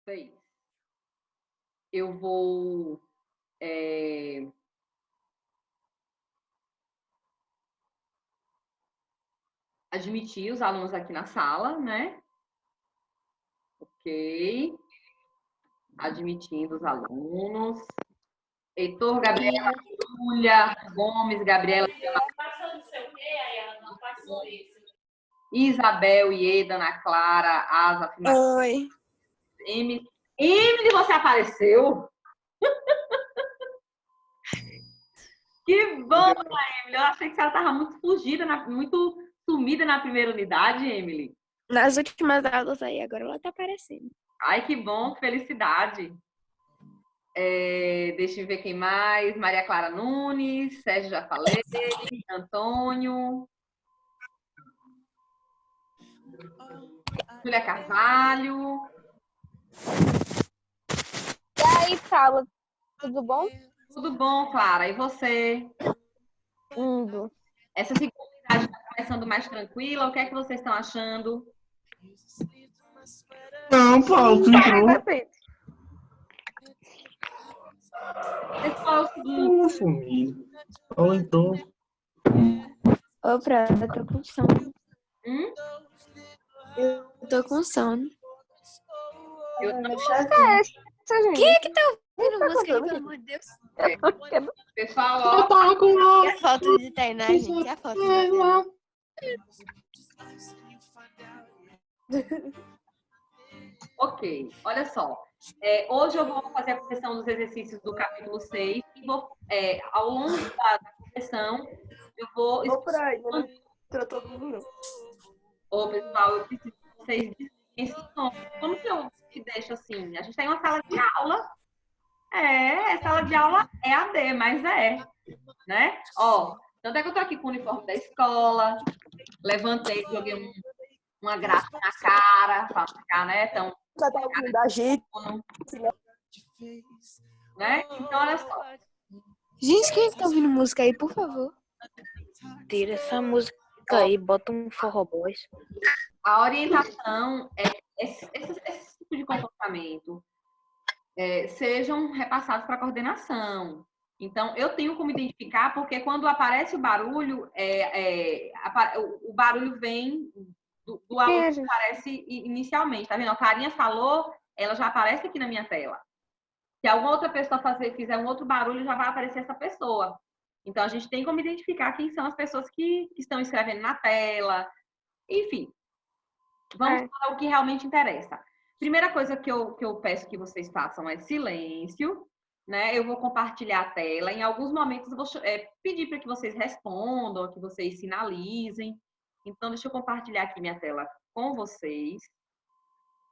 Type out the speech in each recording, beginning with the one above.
6. Eu vou admitir os alunos aqui na sala, né? Ok. Admitindo os alunos. Heitor, Gabriela, Júlia, Gomes, Gabriela. Passou não sei o quê, aí ela não passou esse. Isabel, Ieda, Ana Clara, Asa, Oi. Emily, você apareceu? Que bom, Emily. Eu achei que ela estava muito fugida, muito sumida na primeira unidade, Emily. Nas últimas aulas aí, agora ela tá aparecendo. Ai, que bom, que felicidade. Deixa eu ver quem mais. Maria Clara Nunes, Sérgio já falei, Antônio. Júlia Carvalho. E aí, Paula, tudo bom? Tudo bom, Clara? E você? Indo. Essa segunda unidade está começando mais tranquila? O que é que vocês estão achando? Não, Paulo, tu entrou. Pessoal, é o seguinte. Sumido. Paulo entrou. Ô, Pra, eu tô com sono. Eu tô com sono. Eu não Quem é que tá ouvindo música aí, pelo amor de Deus? Pessoal, ó, E a foto de Tainá, gente? E a foto de Tainá? ok, olha só. Hoje eu vou fazer a correção dos exercícios do capítulo 6 e vou, ao longo da correção, eu vou... todo mundo. Ô, pessoal, eu preciso que vocês dispensem. Como que eu te deixo assim? A gente tem uma sala de aula. Sala de aula é AD, mas né? Ó, tanto é que eu tô aqui com o uniforme da escola, levantei, joguei uma graxa na cara, pra ficar, né? Então, da gente. né? Então, olha só. Gente, quem é que tá ouvindo música aí, por favor? Tira essa música aí, bota um forró boys. A orientação é que esse tipo de comportamento sejam repassados para a coordenação. Então, eu tenho como identificar, porque quando aparece o barulho, o barulho vem do aluno que aparece inicialmente. Tá vendo? A Clarinha falou, ela já aparece aqui na minha tela. Se alguma outra pessoa fizer um outro barulho, já vai aparecer essa pessoa. Então, a gente tem como identificar quem são as pessoas que estão escrevendo na tela. Enfim, vamos para o que realmente interessa. Primeira coisa que eu peço que vocês façam é silêncio, né? Eu vou compartilhar a tela. Em alguns momentos eu vou pedir para que vocês respondam, que vocês sinalizem. Então, deixa eu compartilhar aqui minha tela com vocês,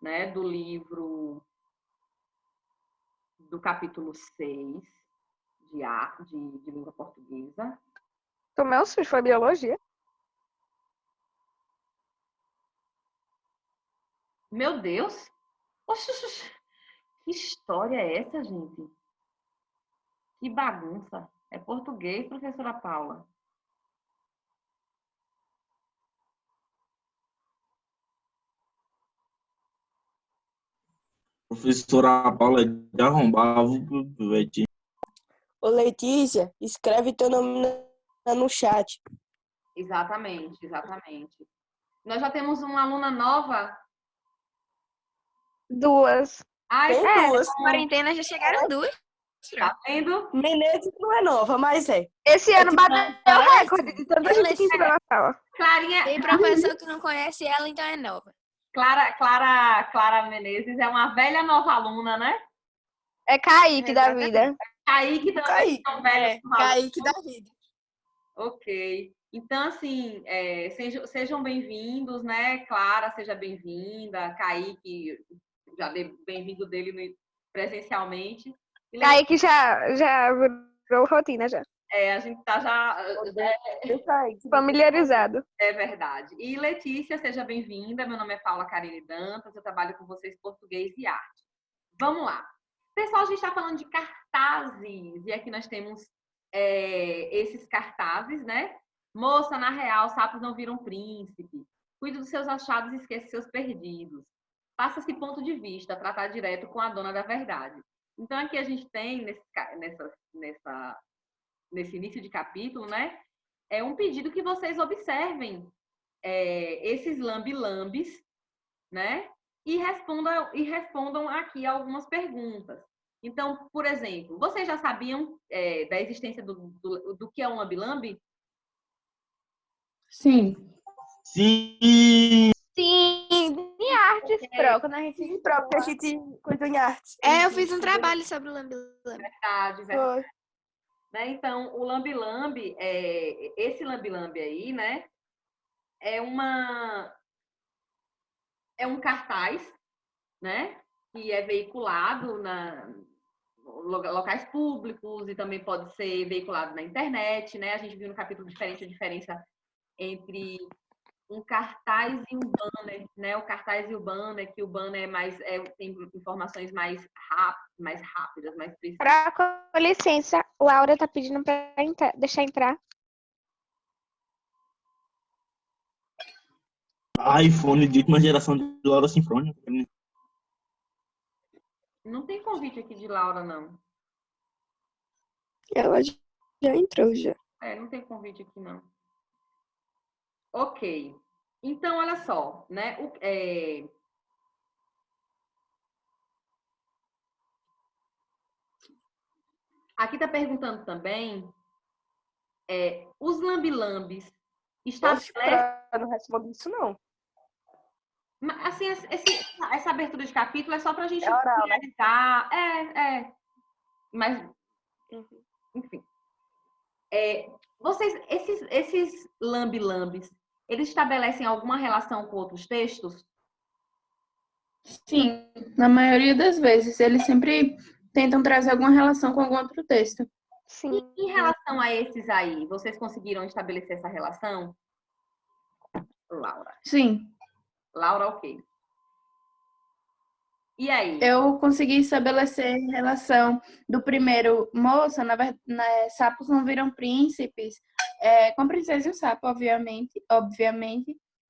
né? Do livro do capítulo 6 de língua portuguesa. Tomei um susto, foi biologia? Meu Deus! Oxe, que história é essa, gente? Que bagunça. É português, professora Paula. Professora Paula de arrombava o Betinho. Ô, Letícia, escreve teu nome no chat. Exatamente, exatamente. Nós já temos uma aluna nova. 2. Tem duas. Quarentena já chegaram duas. Tá vendo? Menezes não é nova, mas é. Esse ano tipo, bateu o recorde de tanta gente que entrou na sala. Clarinha, Tem professor que não conhece ela, então é nova. Clara Menezes é uma velha nova aluna, né? É Kaique da vida. Kaique também é um velho nova aluna. Kaique da vida. Ok. Então, assim, sejam bem-vindos, né? Clara, seja bem-vinda. Kaique, já dei bem-vindo dele presencialmente. Kaique já virou rotina já. A gente tá já Familiarizado. É verdade. E Letícia, seja bem-vinda. Meu nome é Paula Carine Dantas, eu trabalho com vocês português e arte. Vamos lá. Pessoal, a gente está falando de cartazes. E aqui nós temos esses cartazes, né? Moça, na real, sapos não viram príncipe. Cuide dos seus achados e esqueça seus perdidos. Passa-se ponto de vista, tratar direto com a dona da verdade. Então, aqui a gente tem, nesse início de capítulo, né? É um pedido que vocês observem esses lambe-lambes, né? E respondam aqui algumas perguntas. Então, por exemplo, vocês já sabiam da existência do que é um lambe-lambe? Sim. Sim. Sim, em artes, Pro, quando a gente Sim, próprio, a gente cuidou em artes. Eu fiz um trabalho sobre o lambe-lambe. Verdade. Foi. Né? Então, o lambe-lambe, esse lambe-lambe aí, né? É um cartaz, né? Que é veiculado locais públicos e também pode ser veiculado na internet, né? A gente viu no capítulo diferente a diferença entre um cartaz e um banner, né? O cartaz e o banner, que o banner tem informações mais rápidas, mais precisas. Pro, com licença, Laura tá pedindo pra deixar entrar. iPhone de última geração de Laura Sinfônica. Não tem convite aqui de Laura, não. Ela já entrou, já. Não tem convite aqui, não. Ok. Então, olha só, né? Aqui está perguntando também os lambe-lambes Poxa, estabelecem... eu não respondo isso, não. Assim, essa abertura de capítulo é só para a gente oral, né? finalizar. Mas, enfim. Esses lambe-lambes, eles estabelecem alguma relação com outros textos? Sim, na maioria das vezes. Eles sempre tentam trazer alguma relação com algum outro texto. Sim. E em relação a esses aí, vocês conseguiram estabelecer essa relação? Laura. Sim. Laura, ok. E aí? Eu consegui estabelecer relação do primeiro, moça, sapos não viram príncipes, com a princesa e o sapo, obviamente,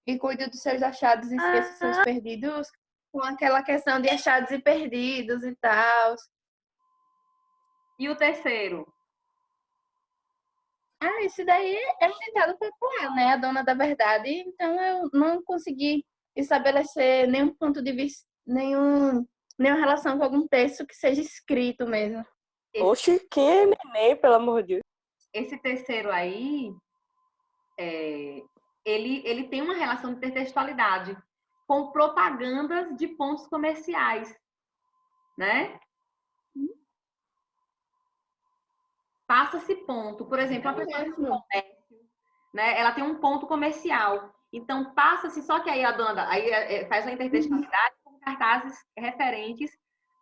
e cuida dos seus achados e esqueça seus perdidos, com aquela questão de achados e perdidos e tal. E o terceiro? Esse daí é um ditado popular, né? A dona da verdade. Então, eu não consegui estabelecer nenhum ponto de vista, nenhuma relação com algum texto que seja escrito mesmo. Oxe, quem é neném, pelo amor de Deus? Esse terceiro aí, ele tem uma relação de intertextualidade com propagandas de pontos comerciais, né? Passa-se ponto. Por exemplo, a pessoa tem um comércio, né? Ela tem um ponto comercial. Então, passa-se, só que aí a dona faz uma intertextualidade com cartazes referentes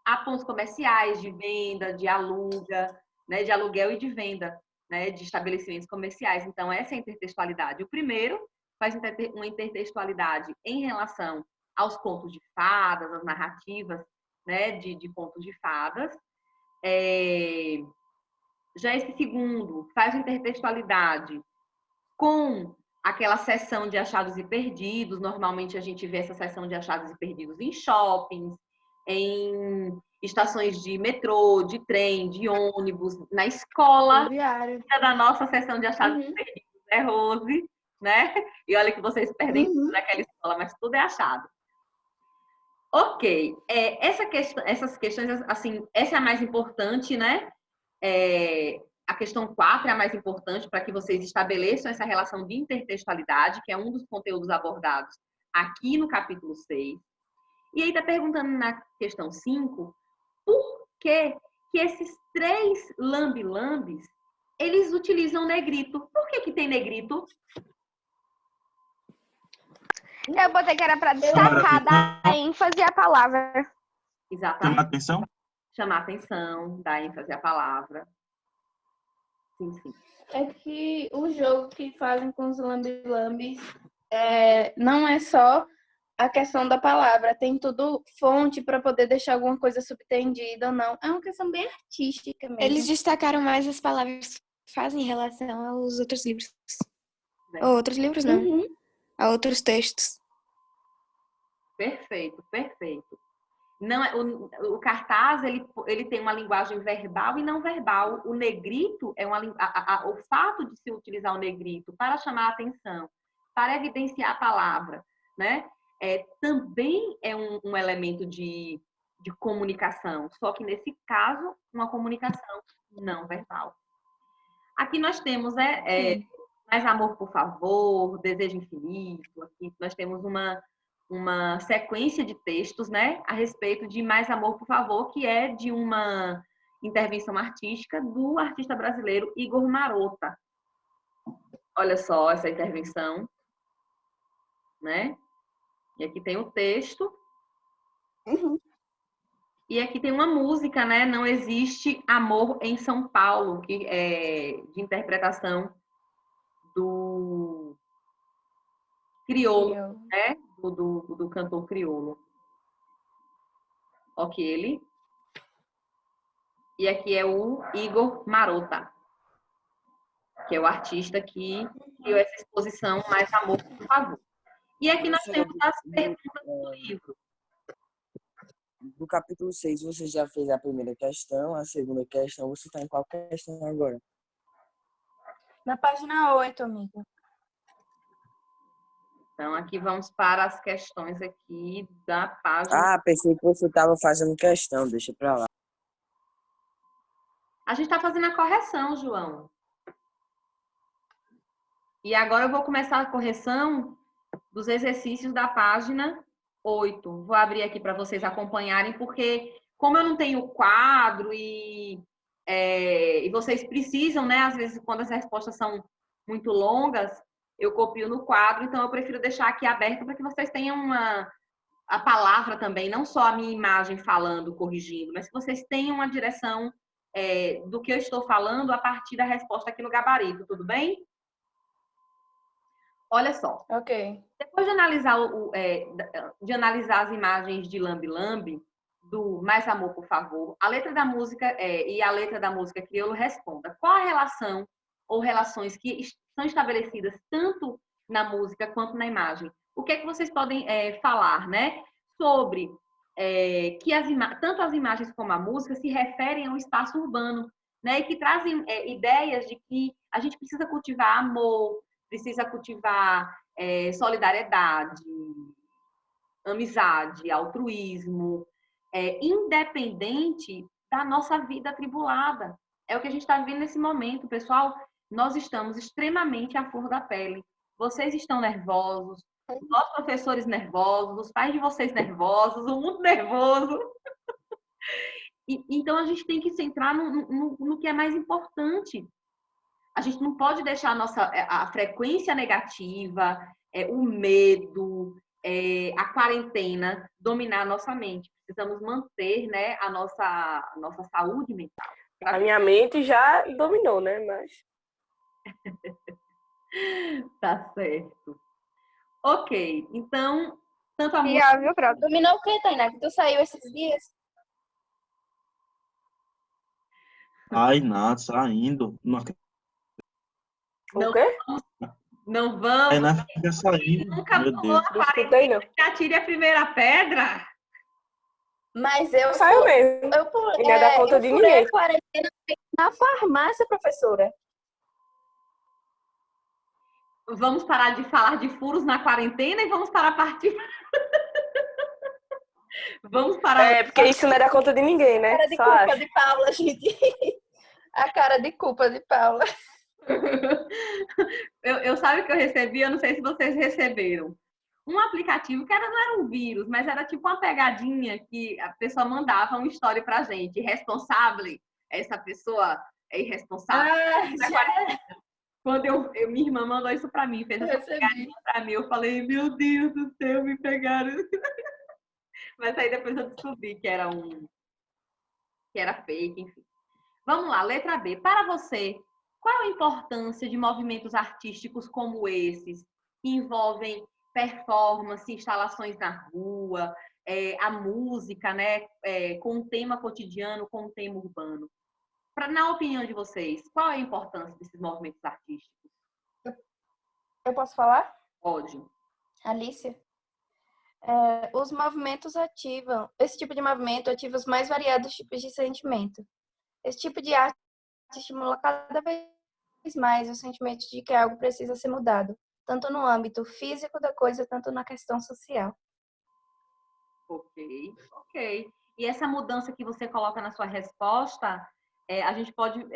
a pontos comerciais, de venda, de aluga, né? De aluguel e de venda, né? De estabelecimentos comerciais. Então, essa é a intertextualidade. O primeiro faz uma intertextualidade em relação aos contos de fadas, às narrativas, né? De contos de fadas. Já esse segundo faz intertextualidade com aquela seção de achados e perdidos. Normalmente a gente vê essa seção de achados e perdidos em shoppings, em estações de metrô, de trem, de ônibus, na escola. Da nossa seção de achados e perdidos é Rose, né? E olha que vocês perdem tudo naquela escola, mas tudo é achado. Ok. Essas questões, assim, essa é a mais importante, né? A questão 4 é a mais importante para que vocês estabeleçam essa relação de intertextualidade, que é um dos conteúdos abordados aqui no capítulo 6. E aí está perguntando na questão 5, por que esses 3 lambe-lambes, eles utilizam negrito? Por que tem negrito? Eu botei que era para destacar, dar ênfase à palavra. Exatamente. Chamar atenção? Chamar atenção, dar ênfase à palavra. Sim. É que o jogo que fazem com os lambe-lambes não é só a questão da palavra, tem tudo fonte para poder deixar alguma coisa subtendida ou não. É uma questão bem artística mesmo. Eles destacaram mais as palavras que fazem em relação aos outros livros. Ou outros livros, não. A outros textos. Perfeito, perfeito. Não, o cartaz ele tem uma linguagem verbal e não verbal. O negrito é o fato de se utilizar o negrito para chamar a atenção, para evidenciar a palavra, né? Também é um elemento de comunicação, só que nesse caso uma comunicação não verbal. Aqui nós temos Mais Amor, por Favor, Desejo Infinito. Aqui nós temos uma sequência de textos, né, a respeito de Mais Amor, por Favor, que é de uma intervenção artística do artista brasileiro Igor Marota. Olha só essa intervenção, né? E aqui tem o texto. E aqui tem uma música, né? Não Existe Amor em São Paulo, que é de interpretação do Criolo, né? Do cantor Criolo. Ok, ele. E aqui é o Igor Marota, que é o artista que criou essa exposição Mais Amor, por Favor. E aqui nós temos as perguntas do livro. Do capítulo 6, você já fez a primeira questão, a segunda questão, você está em qual questão agora? Na página 8, amiga. Então, aqui vamos para as questões aqui da página. Ah, pensei que você estava fazendo questão, deixa pra lá. A gente está fazendo a correção, João. E agora eu vou começar a correção dos exercícios da página 8. Vou abrir aqui para vocês acompanharem, porque como eu não tenho quadro e vocês precisam, né? Às vezes, quando as respostas são muito longas, eu copio no quadro, então eu prefiro deixar aqui aberto para que vocês tenham a palavra também, não só a minha imagem falando, corrigindo, mas que vocês tenham uma direção do que eu estou falando a partir da resposta aqui no gabarito, tudo bem? Olha só. Ok. Depois de analisar as imagens de Lambe Lambe, do Mais Amor, por Favor, a letra da música e a letra da música Criolo responda. Qual a relação ou relações que são estabelecidas tanto na música quanto na imagem? O que é que vocês podem falar, né? Sobre que tanto as imagens como a música se referem ao espaço urbano, né? E que trazem ideias de que a gente precisa cultivar amor, precisa cultivar solidariedade, amizade, altruísmo, independente da nossa vida atribulada. É o que a gente está vivendo nesse momento, pessoal. Nós estamos extremamente à flor da pele. Vocês estão nervosos, nós professores nervosos, os pais de vocês nervosos, o mundo nervoso. Então, a gente tem que centrar no que é mais importante. A gente não pode deixar a frequência negativa, o medo, a quarentena dominar a nossa mente. Precisamos manter, né, a nossa saúde mental. A minha mente já dominou, né? Mas... Tá certo. Ok, então, tanto a E música... óbvio, pronto. Dominou o que, Tainá? Que tu saiu esses dias? Ai, nada, saindo. Não Não, O quê? não vamos. Tainá fica saindo. Nunca Meu pulou Deus. a Não escutei, não. quarentena, atire a primeira pedra. Mas eu Saiu mesmo. E não é da conta de furei ninguém. a quarentena na farmácia, professora. Vamos parar de falar de furos na quarentena e vamos para a parte... Vamos parar... Porque isso não é da conta de ninguém, né? Cara de Só culpa acho. de Paula, gente. A cara de culpa de Paula. eu sabe o que eu recebi? Eu não sei se vocês receberam. Um aplicativo que não era um vírus, mas era tipo uma pegadinha que a pessoa mandava uma história pra gente. Irresponsável, essa pessoa é irresponsável. Quando minha irmã mandou isso pra mim, fez essa pegadinha pra mim, eu falei, meu Deus do céu, me pegaram. Mas aí depois eu descobri que era fake, enfim. Vamos lá, letra B. Para você, qual a importância de movimentos artísticos como esses, que envolvem performance, instalações na rua, a música, né, com um tema cotidiano, com um tema urbano? Na opinião de vocês, qual é a importância desses movimentos artísticos? Eu posso falar? Pode. Alicia? Os movimentos ativam, esse tipo de movimento ativa os mais variados tipos de sentimento. Esse tipo de arte estimula cada vez mais o sentimento de que algo precisa ser mudado, tanto no âmbito físico da coisa, tanto na questão social. Ok, ok. E essa mudança que você coloca na sua resposta, a gente pode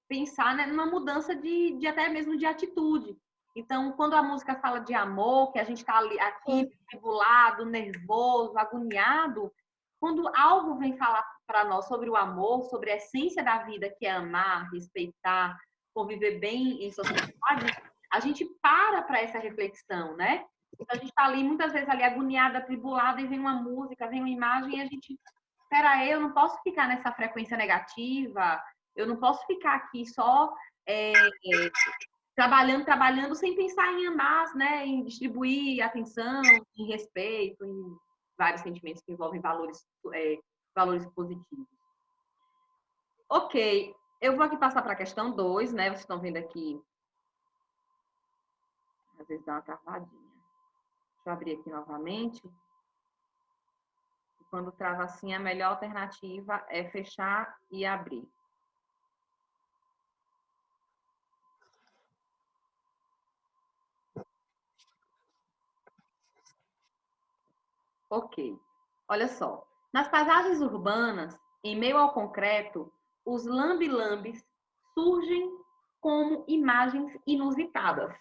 pensar, né, numa mudança de até mesmo de atitude. Então, quando a música fala de amor, que a gente está aqui tribulado, nervoso, agoniado, quando algo vem falar para nós sobre o amor, sobre a essência da vida, que é amar, respeitar, conviver bem em sociedade, a gente para essa reflexão, né? Então, a gente está ali, muitas vezes, ali agoniada, atribulada, e vem uma música, vem uma imagem, e a gente, peraí, eu não posso ficar nessa frequência negativa, eu não posso ficar aqui só trabalhando, sem pensar em amar, né? Em distribuir atenção, em respeito, em vários sentimentos que envolvem valores positivos. Ok, eu vou aqui passar para a questão 2, né? Vocês estão vendo aqui, às vezes dá uma travadinha. Deixa eu abrir aqui novamente. Quando trava assim, a melhor alternativa é fechar e abrir. Ok. Olha só. Nas paisagens urbanas, em meio ao concreto, os lambe-lambes surgem como imagens inusitadas.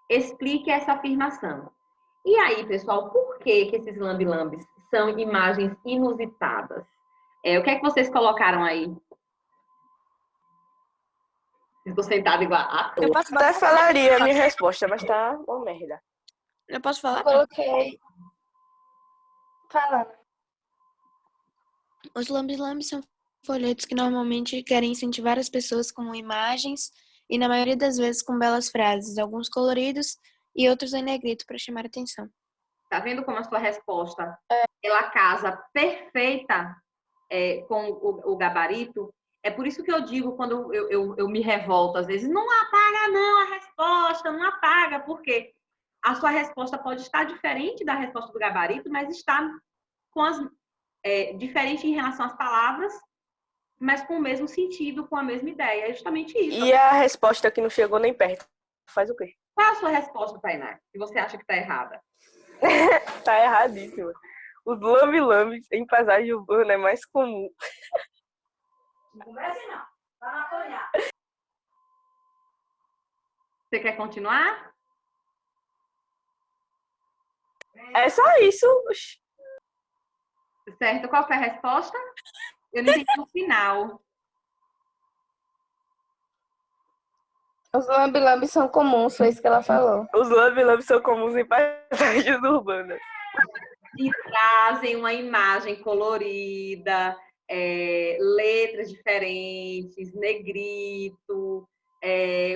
Explique essa afirmação. E aí, pessoal, por que esses lambe-lambes são imagens inusitadas? O que é que vocês colocaram aí? Estou sentada igual a Eu toa. posso Até falar? falaria a minha resposta, mas tá uma merda. Eu posso falar? Coloquei. Falando. Os lambis-lambis são folhetos que normalmente querem incentivar as pessoas com imagens e, na maioria das vezes, com belas frases, alguns coloridos e outros em negrito para chamar atenção. Tá vendo como a sua resposta ela casa perfeita com o gabarito? É por isso que eu digo, quando eu me revolto, às vezes, não apaga não a resposta, não apaga, porque a sua resposta pode estar diferente da resposta do gabarito, mas está diferente em relação às palavras, mas com o mesmo sentido, com a mesma ideia. É justamente isso. E a resposta que não chegou nem perto. Faz o quê? Qual é a sua resposta, Tainá? Que você acha que está errada? Tá erradíssimo. Os lambe-lambes em paisagem urbana é mais comum. Não conversa não. Vai apoiar. Você quer continuar? É só isso. Certo? Qual foi a resposta? Eu não entendi o final. Os lambe-lambes são comuns, foi isso que ela falou. Os lambe-lambes são comuns em paisagens urbanas. E trazem uma imagem colorida, letras diferentes, negrito,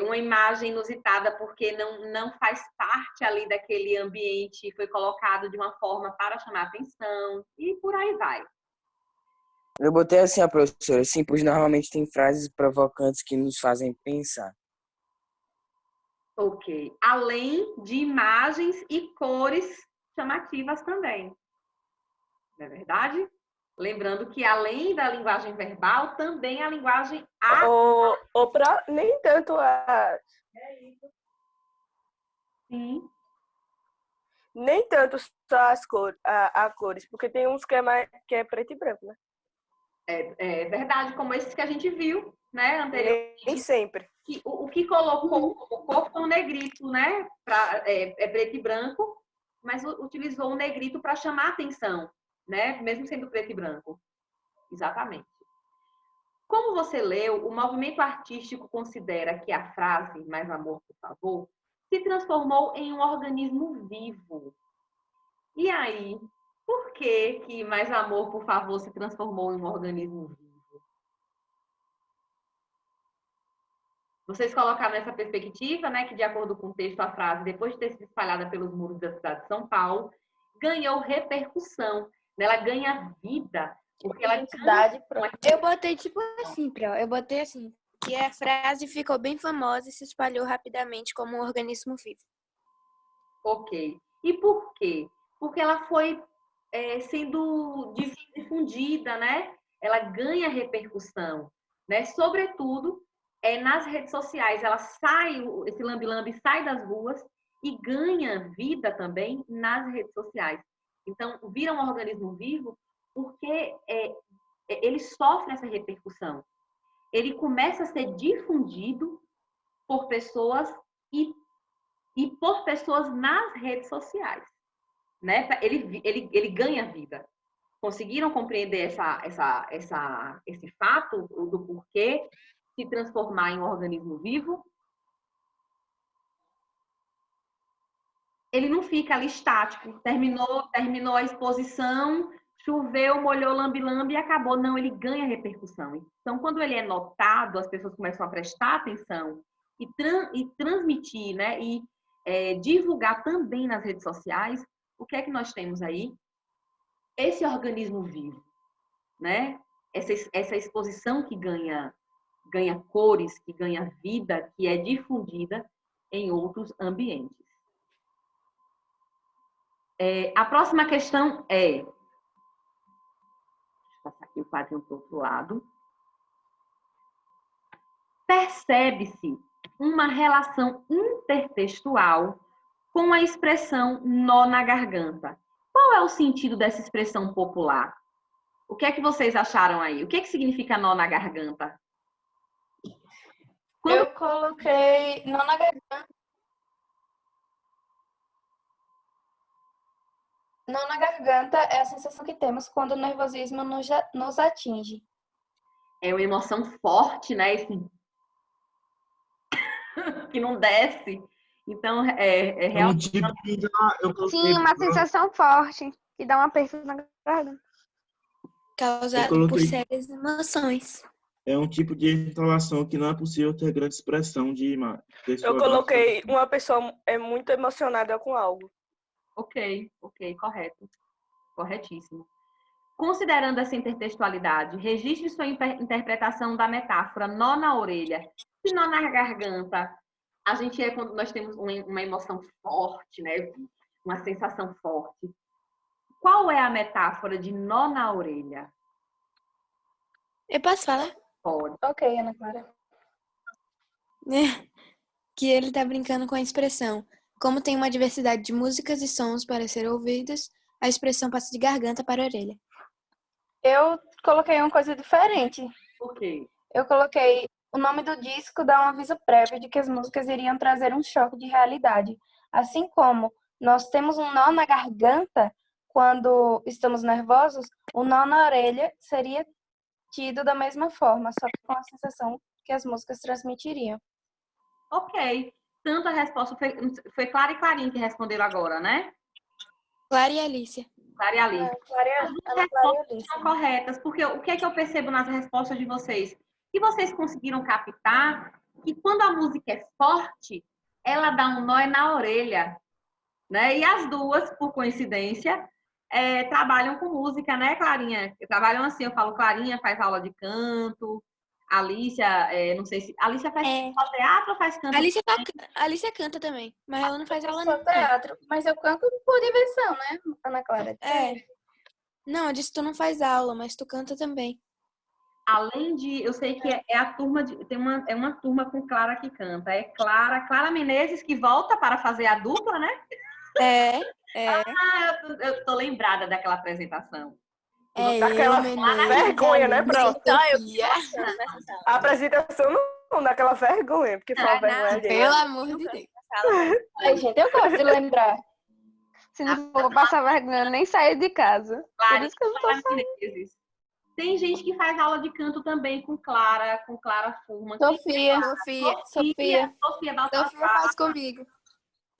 uma imagem inusitada porque não faz parte ali daquele ambiente, foi colocado de uma forma para chamar atenção e por aí vai. Eu botei assim, a professora, sim, pois normalmente tem frases provocantes que nos fazem pensar. Ok. Além de imagens e cores chamativas também. Não é verdade? Lembrando que além da linguagem verbal, também a linguagem Nem tanto Sim. nem tanto só as cores, a cores, porque tem uns que é preto e branco, né? É verdade, como esses que a gente viu, né, anteriormente. Nem sempre. O que colocou o cor foi um negrito, né? Preto e branco, mas utilizou o negrito para chamar atenção, né? Mesmo sendo preto e branco. Exatamente. Como você leu, o movimento artístico considera que a frase "mais amor, por favor" se transformou em um organismo vivo. E aí, por que "mais amor, por favor" se transformou em um organismo vivo? Vocês colocaram nessa perspectiva, né, que de acordo com o texto, a frase, depois de ter sido espalhada pelos muros da cidade de São Paulo, ganhou repercussão, né? Ela ganha vida, porque ela Identidade própria. Eu botei tipo assim, eu botei assim, que a frase ficou bem famosa e se espalhou rapidamente como um organismo vivo. Ok. E por quê? Por porque ela foi sendo difundida, né? Ela ganha repercussão, né? Sobretudo nas redes sociais. Ela sai, esse lambe-lambe sai das ruas e ganha vida também nas redes sociais. Então, vira um organismo vivo porque ele sofre essa repercussão. Ele começa a ser difundido por pessoas e por pessoas nas redes sociais, né? Ele ganha vida. Conseguiram compreender esse fato do porquê se transformar em um organismo vivo? Ele não fica ali estático. Terminou a exposição, choveu, molhou lambe-lambe e acabou. Não, ele ganha repercussão. Então, quando ele é notado, as pessoas começam a prestar atenção e transmitir, né? E divulgar também nas redes sociais. O que é que nós temos aí? Esse organismo vivo, né? Essa exposição que ganha cores, que ganha vida, que é difundida em outros ambientes. A próxima questão é... Deixa eu passar aqui o quadrinho para o outro lado. Percebe-se uma relação intertextual com a expressão nó na garganta. Qual é o sentido dessa expressão popular? O que é que vocês acharam aí? O que é que significa nó na garganta? Eu coloquei nó na garganta. Nó na garganta é a sensação que temos quando o nervosismo nos atinge. É uma emoção forte, né? Que não desce. Então, realmente... tipo Sim, uma sensação forte, que dá um aperto na garganta. Causado por sérias emoções. É um tipo de entonação que não é possível ter grande expressão de imagem. Eu coloquei uma pessoa muito emocionada com algo. Ok, correto. Corretíssimo. Considerando essa intertextualidade, registre sua interpretação da metáfora nó na orelha e nó na garganta. A gente quando nós temos uma emoção forte, né? Uma sensação forte. Qual é a metáfora de nó na orelha? Eu posso falar? Pode. Ok, Ana Clara. Que ele tá brincando com a expressão. Como tem uma diversidade de músicas e sons para ser ouvidos, a expressão passa de garganta para orelha. Eu coloquei uma coisa diferente. Por quê? Eu coloquei o nome do disco dá um aviso prévio de que as músicas iriam trazer um choque de realidade. Assim como nós temos um nó na garganta quando estamos nervosos, o nó na orelha seria tido da mesma forma, só que com a sensação que as músicas transmitiriam. Ok. Tanto a resposta foi Clara e Clarinha que responderam agora, né? Clara e Alicia. Clara e Alice. As respostas são corretas, porque o que é que eu percebo nas respostas de vocês? Que vocês conseguiram captar que quando a música é forte, ela dá um nó na orelha, né? E as duas, por coincidência, trabalham com música, né, Clarinha? Trabalham assim, eu falo, Clarinha faz aula de canto, Alicia, não sei se... Alicia faz só teatro ou faz canto? Alicia canta também, mas ela não faz aula Só não. teatro, mas eu canto por diversão, né, Ana Clara? Não, eu disse que tu não faz aula, mas tu canta também. Além de... Eu sei que é a turma... É uma turma com Clara que canta. É Clara Menezes que volta para fazer a dupla, né? Eu tô lembrada daquela apresentação. Daquela vergonha, né? Pronto. A apresentação não daquela vergonha, porque foi uma vergonha. Pelo amor de Deus. Ai, gente, eu gosto de lembrar. Se não for passar vergonha, eu nem saio de casa. Por isso que eu não tô saindo. Tem gente que faz aula de canto também com Clara Furman. Sofia faz comigo.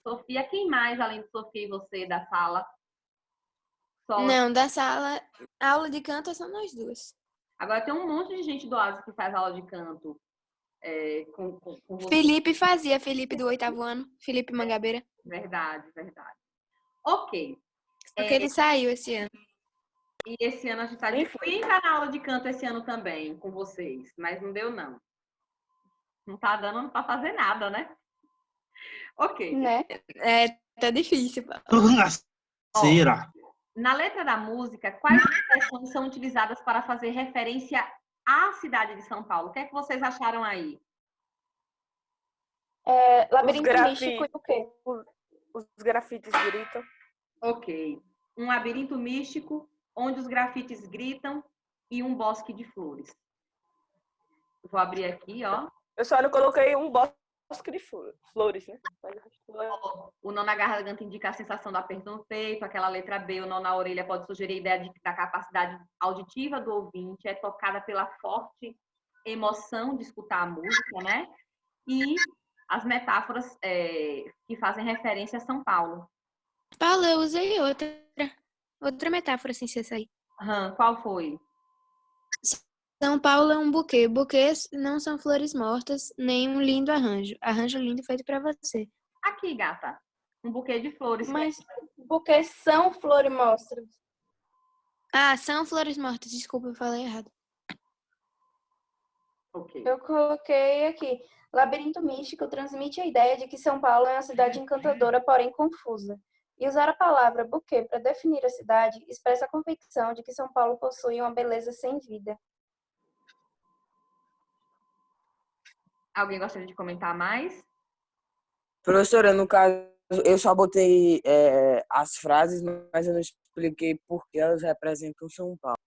Sofia, quem mais além de Sofia e você da sala? Não, da sala, a aula de canto é só nós duas. Agora tem um monte de gente do Oasis que faz aula de canto. Com você. Felipe do 8º ano, Felipe Mangabeira. Verdade. Ok. Porque ele saiu esse ano. E esse ano a gente tá de entrar na aula de canto esse ano também com vocês, mas não deu não. Não tá dando pra fazer nada, né? Ok. Né? Tá difícil. Será? Na letra da música, quais expressões são utilizadas para fazer referência à cidade de São Paulo? O que é que vocês acharam aí? Labirinto místico e o quê? Os grafites gritam. Ok. Um labirinto místico, onde os grafites gritam, e um bosque de flores. Vou abrir aqui, ó. Eu só não coloquei um bosque de flores, né? O nó na garganta indica a sensação do aperto no peito, aquela letra B, o nó na orelha pode sugerir a ideia de que a capacidade auditiva do ouvinte é tocada pela forte emoção de escutar a música, né? E as metáforas que fazem referência a São Paulo. Paula, eu usei outra metáfora sem ser essa aí. Qual foi? São Paulo é um buquê. Buquês não são flores mortas, nem um lindo arranjo. Arranjo lindo feito pra você. Aqui, gata. Um buquê de flores. Mas buquês são florimostras. Ah, são flores mortas. Desculpa, eu falei errado. Ok. Eu coloquei aqui. Labirinto místico transmite a ideia de que São Paulo é uma cidade encantadora, porém confusa. E usar a palavra buquê para definir a cidade expressa a convicção de que São Paulo possui uma beleza sem vida. Alguém gostaria de comentar mais? Professora, no caso, eu só botei as frases, mas eu não expliquei por que elas representam São Paulo.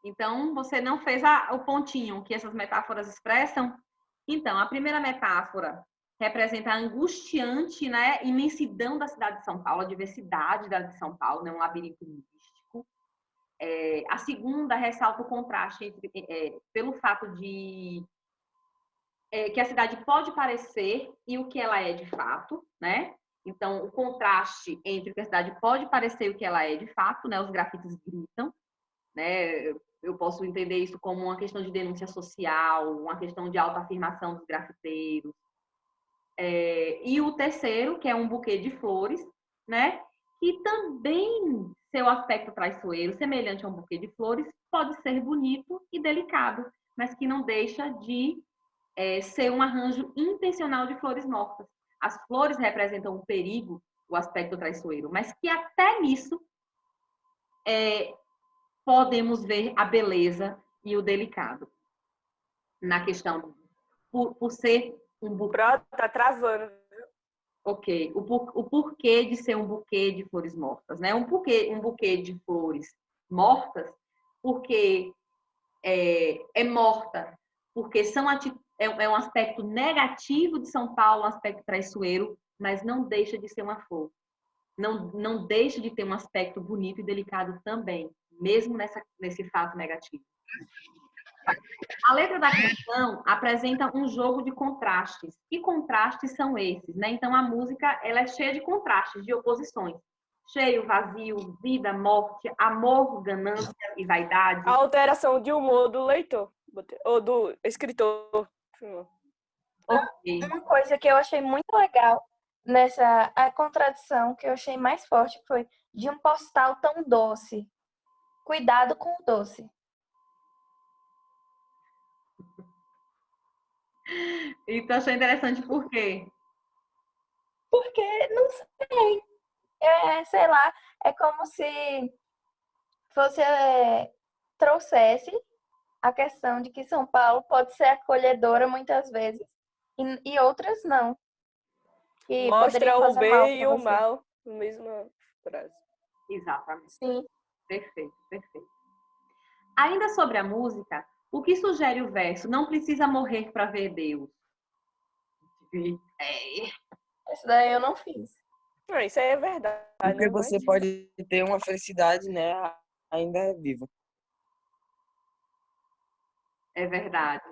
Então, você não fez o pontinho que essas metáforas expressam? Então, a primeira metáfora representa a angustiante, né, imensidão da cidade de São Paulo, a diversidade da de São Paulo, né, um labirinto místico. A segunda ressalta o contraste pelo fato de que a cidade pode parecer e o que ela é de fato, né? Então, o contraste entre o que a cidade pode parecer e o que ela é de fato, né? Os grafites gritam, né? Eu posso entender isso como uma questão de denúncia social, uma questão de autoafirmação dos grafiteiros. E o terceiro, que é um buquê de flores, né? Que também seu aspecto traiçoeiro, semelhante a um buquê de flores, pode ser bonito e delicado, mas que não deixa de ser um arranjo intencional de flores mortas. As flores representam o perigo, o aspecto traiçoeiro, mas que até nisso podemos ver a beleza e o delicado. Na questão, por ser um buquê. Pronto, tá travando. Ok. O porquê de ser um buquê de flores mortas, né? Um buquê de flores mortas, porque é morta, porque é um aspecto negativo de São Paulo, um aspecto traiçoeiro, mas não deixa de ser uma flor. Não deixa de ter um aspecto bonito e delicado também, mesmo nesse fato negativo. A letra da canção apresenta um jogo de contrastes. Que contrastes são esses, né? Então, a música ela é cheia de contrastes, de oposições. Cheio, vazio, vida, morte, amor, ganância e vaidade. A alteração de humor do leitor, ou do escritor. Okay. Uma coisa que eu achei muito legal a contradição que eu achei mais forte foi de um postal tão doce. Cuidado com o doce. E tu achou interessante por quê? Porque, não sei, sei lá, é como se você trouxesse a questão de que São Paulo pode ser acolhedora muitas vezes e outras não. Que mostra o bem e o você. mal na mesma frase. Exatamente. Sim. Perfeito, perfeito. Ainda sobre a música, o que sugere o verso? Não precisa morrer para ver Deus. Isso daí eu não fiz. Não, isso aí é verdade. Porque né? você pode ter uma felicidade, né? Ainda é viva. É verdade.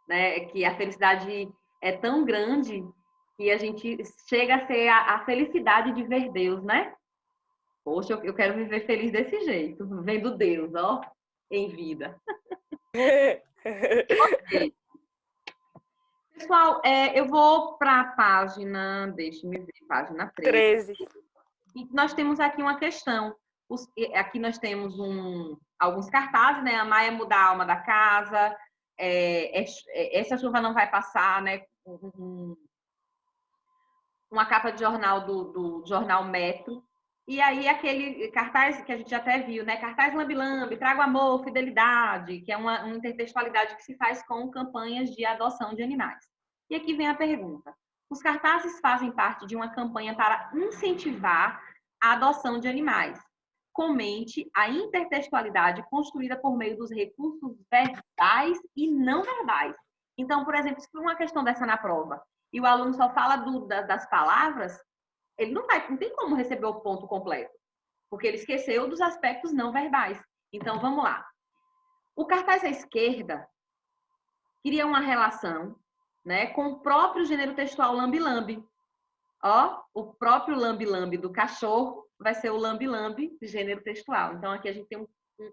Né? Que a felicidade é tão grande que a gente chega a ser a felicidade de ver Deus, né? Poxa, eu quero viver feliz desse jeito, vendo Deus, ó, em vida. Okay. Pessoal, eu vou para a página, deixe-me ver, página 13. E nós temos aqui uma questão. Aqui nós temos alguns cartazes, né? Amar é mudar a alma da casa, essa chuva não vai passar, né? Uma capa de jornal do jornal Metro, E aí aquele cartaz que a gente até viu, né? Cartaz lambe-lambe, trago amor, fidelidade, que é uma intertextualidade que se faz com campanhas de adoção de animais. E aqui vem a pergunta. Os cartazes fazem parte de uma campanha para incentivar a adoção de animais. Comente a intertextualidade construída por meio dos recursos verbais e não verbais. Então, por exemplo, se for uma questão dessa na prova e o aluno só fala das palavras, ele não tem como receber o ponto completo, porque ele esqueceu dos aspectos não verbais. Então, vamos lá. O cartaz à esquerda cria uma relação, né, com o próprio gênero textual lambe-lambe. Ó, o próprio lambe-lambe do cachorro vai ser o lambe-lambe gênero textual. Então, aqui a gente tem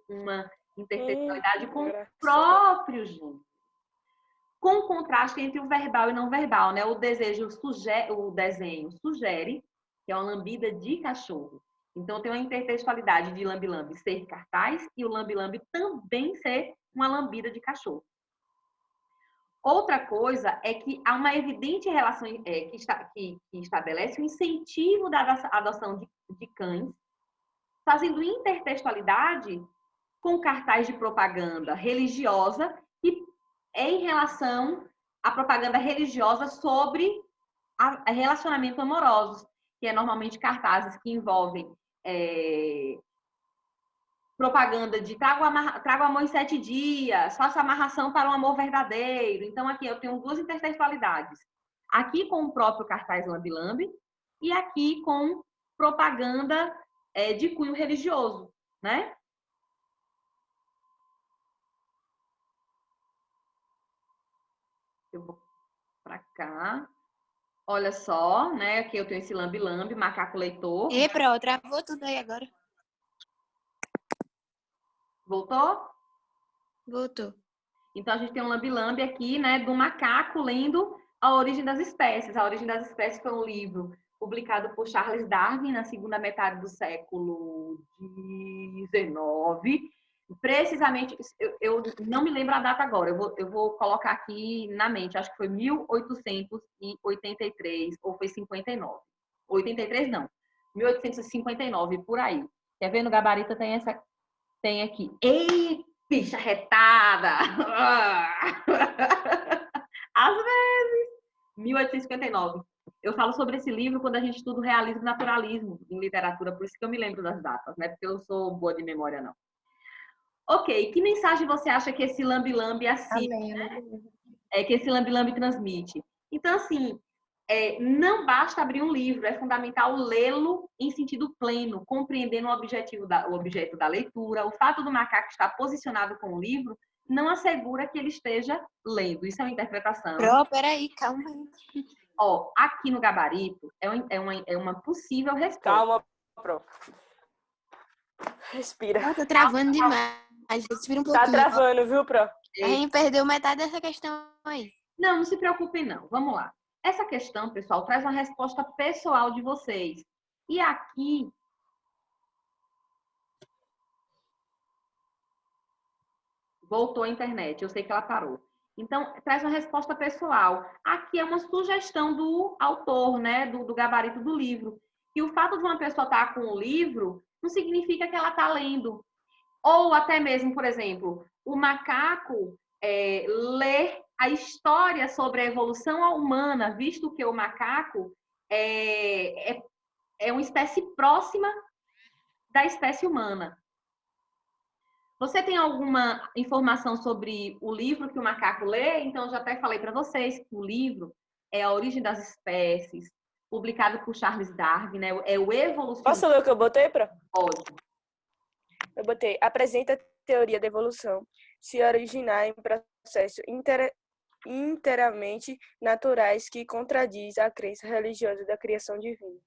uma intertextualidade com o próprio gênero. Com o contraste entre o verbal e não verbal, né? O desenho sugere que é uma lambida de cachorro. Então, tem uma intertextualidade de lambe-lambe ser cartaz e o lambe-lambe também ser uma lambida de cachorro. Outra coisa é que há uma evidente relação que estabelece o incentivo da adoção de cães, fazendo intertextualidade com cartaz de propaganda religiosa e em relação à propaganda religiosa sobre relacionamento amorosos, que é normalmente cartazes que envolvem propaganda de trago amor em 7 dias, faça amarração para um amor verdadeiro. Então, aqui eu tenho duas intertextualidades. Aqui com o próprio cartaz lambe-lambe e aqui com propaganda de cunho religioso, né? Eu vou para cá. Olha só, né? Aqui eu tenho esse lambe-lambe, macaco leitor. E pronto, travou tudo aí agora. Voltou? Voltou. Então, a gente tem um lambe-lambe aqui, né, do macaco lendo A Origem das Espécies. A Origem das Espécies foi um livro publicado por Charles Darwin na segunda metade do século XIX. Precisamente, eu não me lembro a data agora, eu vou colocar aqui na mente, acho que foi 1883 ou foi 59. 83 não, 1859, por aí. Quer ver no gabarito tem aqui. Ei, bicha retada! Às vezes, 1859. Eu falo sobre esse livro quando a gente estuda o realismo e naturalismo em literatura, por isso que eu me lembro das datas, né? Porque eu sou boa de memória, não. Ok, que mensagem você acha que esse lambe-lambe que esse lambe-lambe transmite? Então, assim, não basta abrir um livro, é fundamental lê-lo em sentido pleno, compreendendo o objeto da leitura. O fato do macaco estar posicionado com o livro não assegura que ele esteja lendo. Isso é uma interpretação. Peraí, calma aí. Ó, aqui no gabarito é uma possível resposta. Calma, Pro. Respira. Tô travando demais. Respira um pouquinho. Tá travando, viu, Pro? A gente perdeu metade dessa questão aí. Não se preocupem, não. Vamos lá. Essa questão, pessoal, traz uma resposta pessoal de vocês. E aqui... Voltou a internet, eu sei que ela parou. Então, traz uma resposta pessoal. Aqui é uma sugestão do autor, né, do gabarito do livro. E o fato de uma pessoa estar com o livro não significa que ela está lendo. Ou até mesmo, por exemplo, o macaco ler a história sobre a evolução humana, visto que o macaco é uma espécie próxima da espécie humana. Você tem alguma informação sobre o livro que o macaco lê? Então, eu já até falei para vocês que o livro é A Origem das Espécies, publicado por Charles Darwin, né? É o evolucionismo. Posso ler o que eu botei, Pro? Pode. Eu botei, apresenta a teoria da evolução, se originar em processos inteiramente naturais que contradiz a crença religiosa da criação divina.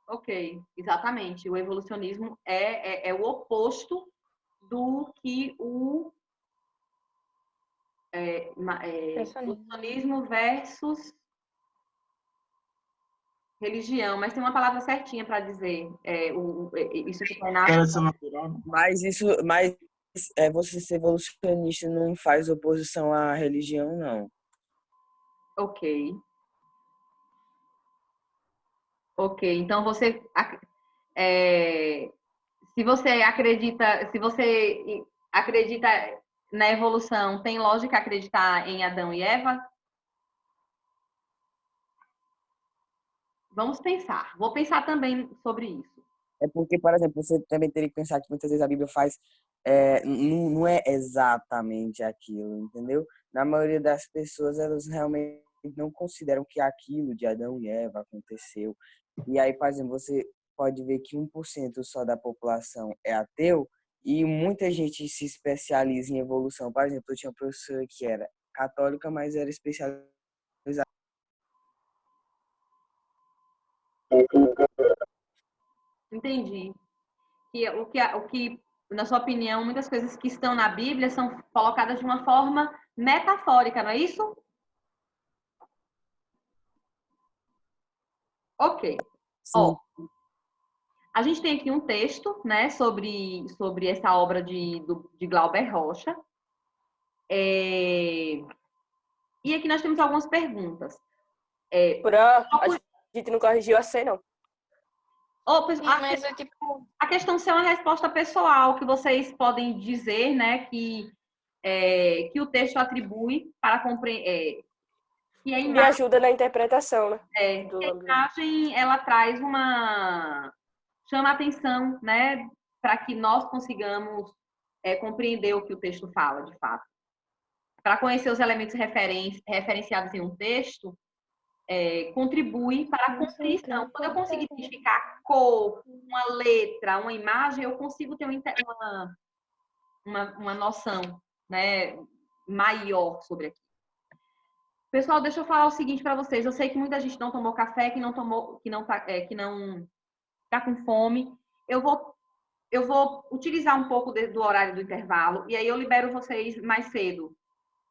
Ok, exatamente. O evolucionismo é o oposto do que o evolucionismo versus religião. Mas tem uma palavra certinha para dizer isso que foi na... Mas você ser evolucionista não faz oposição à religião, não. Ok. Ok, então você Se você acredita na evolução, tem lógica acreditar em Adão e Eva? Vamos pensar. Vou pensar também sobre isso. É porque, por exemplo, você também teria que pensar que muitas vezes a Bíblia faz, não é exatamente aquilo, entendeu? Na maioria das pessoas, elas realmente não consideram que aquilo de Adão e Eva aconteceu. E aí, por exemplo, você pode ver que 1% só da população é ateu e muita gente se especializa em evolução. Por exemplo, eu tinha uma professora que era católica, mas era especializada. Entendi. O que, na sua opinião, muitas coisas que estão na Bíblia são colocadas de uma forma metafórica, não é isso? Ok. Ó, a gente tem aqui um texto, né, sobre essa obra de Glauber Rocha. E aqui nós temos algumas perguntas. A gente não corrigiu a C, não. Mas é tipo... A questão ser uma resposta pessoal, que vocês podem dizer, né, que o texto atribui para compreender. Que a Me imagem, ajuda na interpretação, né? que a imagem, ela traz chama a atenção, né, para que nós consigamos compreender o que o texto fala, de fato. Para conhecer os elementos referenciados em um texto, contribui para a compreensão. Quando eu consigo identificar a cor, uma letra, uma imagem, eu consigo ter uma noção, né, maior sobre aquilo. Pessoal, deixa eu falar o seguinte para vocês. Eu sei que muita gente não tomou café, que não tá com fome. Eu vou utilizar um pouco do horário do intervalo e aí eu libero vocês mais cedo,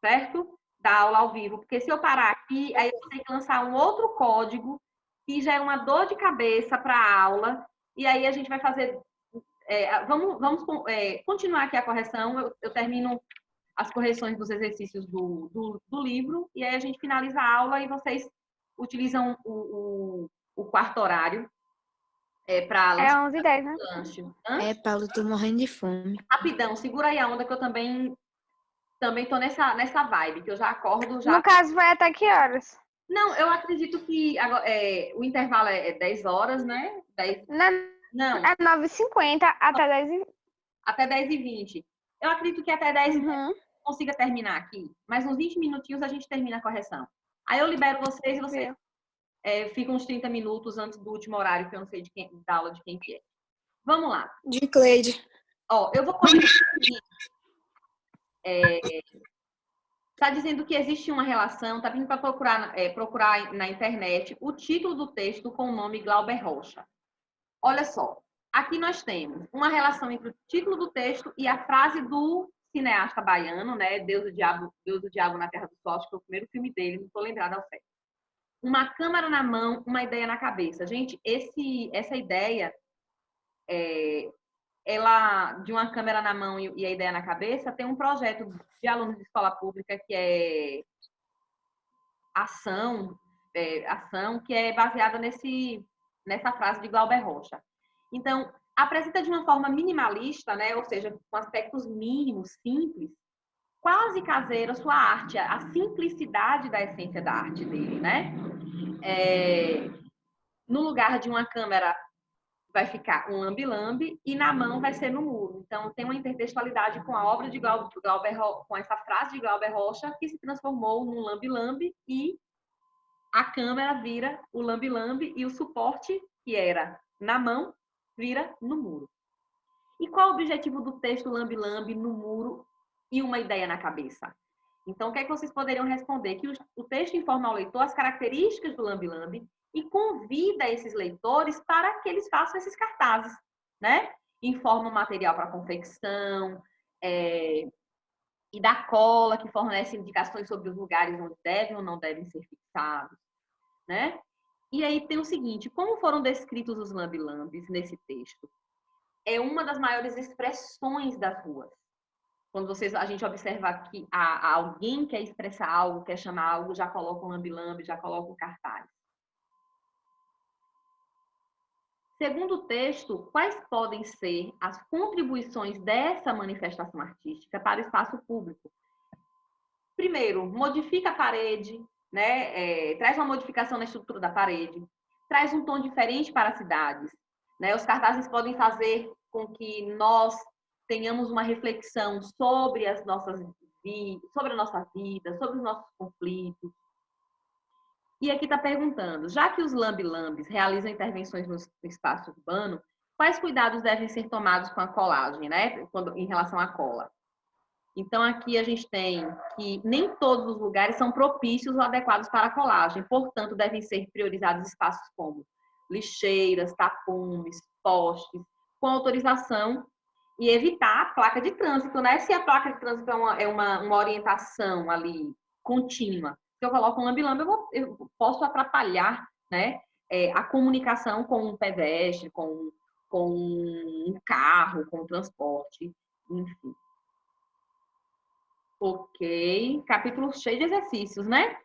certo? Da aula ao vivo, porque se eu parar aqui, aí eu vou ter que lançar um outro código que já é uma dor de cabeça para a aula, e aí a gente vai fazer... vamos continuar aqui a correção, eu termino as correções dos exercícios do livro, e aí a gente finaliza a aula e vocês utilizam o quarto horário para É 11h10, né? lanche. Paulo, tô morrendo de fome. Rapidão, segura aí a onda que eu também tô nessa vibe, que eu já acordo já. No caso, vai até que horas? Não, eu acredito que o intervalo é 10 horas, né? 10... Não. É 9h50 até 10h20. Até 10h20. Eu acredito que até 10h20 consiga terminar aqui. Mais uns 20 minutinhos a gente termina a correção. Aí eu libero vocês e vocês ficam uns 30 minutos antes do último horário, que eu não sei da aula de quem que é. Vamos lá. De Cleide. Ó, eu vou começar aqui. Está dizendo que existe uma relação, está vindo para procurar na internet o título do texto com o nome Glauber Rocha. Olha só, aqui nós temos uma relação entre o título do texto e a frase do cineasta baiano, né? Deus do Diabo na Terra do Sol, acho que foi o primeiro filme dele, não estou lembrada ao certo. Uma câmera na mão, uma ideia na cabeça. Gente, essa ideia, ela de uma câmera na mão e a ideia na cabeça, tem um projeto de alunos de escola pública que é ação, que é baseada nessa frase de Glauber Rocha. Então, apresenta de uma forma minimalista, né? Ou seja, com aspectos mínimos, simples, quase caseira sua arte, a simplicidade da essência da arte dele, né? No lugar de uma câmera vai ficar um lambe-lambe e na mão vai ser no muro. Então, tem uma intertextualidade com a obra de Glauber Rocha, com essa frase de Glauber Rocha, que se transformou num lambe-lambe e a câmera vira o lambe-lambe e o suporte, que era na mão, vira no muro. E qual o objetivo do texto lambe-lambe no muro e uma ideia na cabeça? Então, o que é que vocês poderiam responder? Que o texto informa ao leitor as características do lambe-lambe e convida esses leitores para que eles façam esses cartazes, né? Informa o material para confecção, e da cola, que fornece indicações sobre os lugares onde devem ou não devem ser fixados, né? E aí tem o seguinte, como foram descritos os lambe-lambes nesse texto? É uma das maiores expressões das ruas. Quando a gente observa que alguém quer expressar algo, quer chamar algo, já coloca um lambe-lambe, já coloca um cartaz. Segundo o texto, quais podem ser as contribuições dessa manifestação artística para o espaço público? Primeiro, modifica a parede, né? Traz uma modificação na estrutura da parede, traz um tom diferente para as cidades, né? Os cartazes podem fazer com que nós tenhamos uma reflexão sobre a nossa vida, sobre os nossos conflitos. E aqui está perguntando, já que os lambe-lambes realizam intervenções no espaço urbano, quais cuidados devem ser tomados com a colagem, né? Em relação à cola? Então, aqui a gente tem que nem todos os lugares são propícios ou adequados para a colagem, portanto, devem ser priorizados espaços como lixeiras, tapumes, postes, com autorização e evitar a placa de trânsito, né? Se a placa de trânsito é uma orientação ali contínua, se eu coloco um lambe-lambe, eu posso atrapalhar, né, a comunicação com um pedestre, com um carro, com o transporte, enfim. Ok, capítulo cheio de exercícios, né?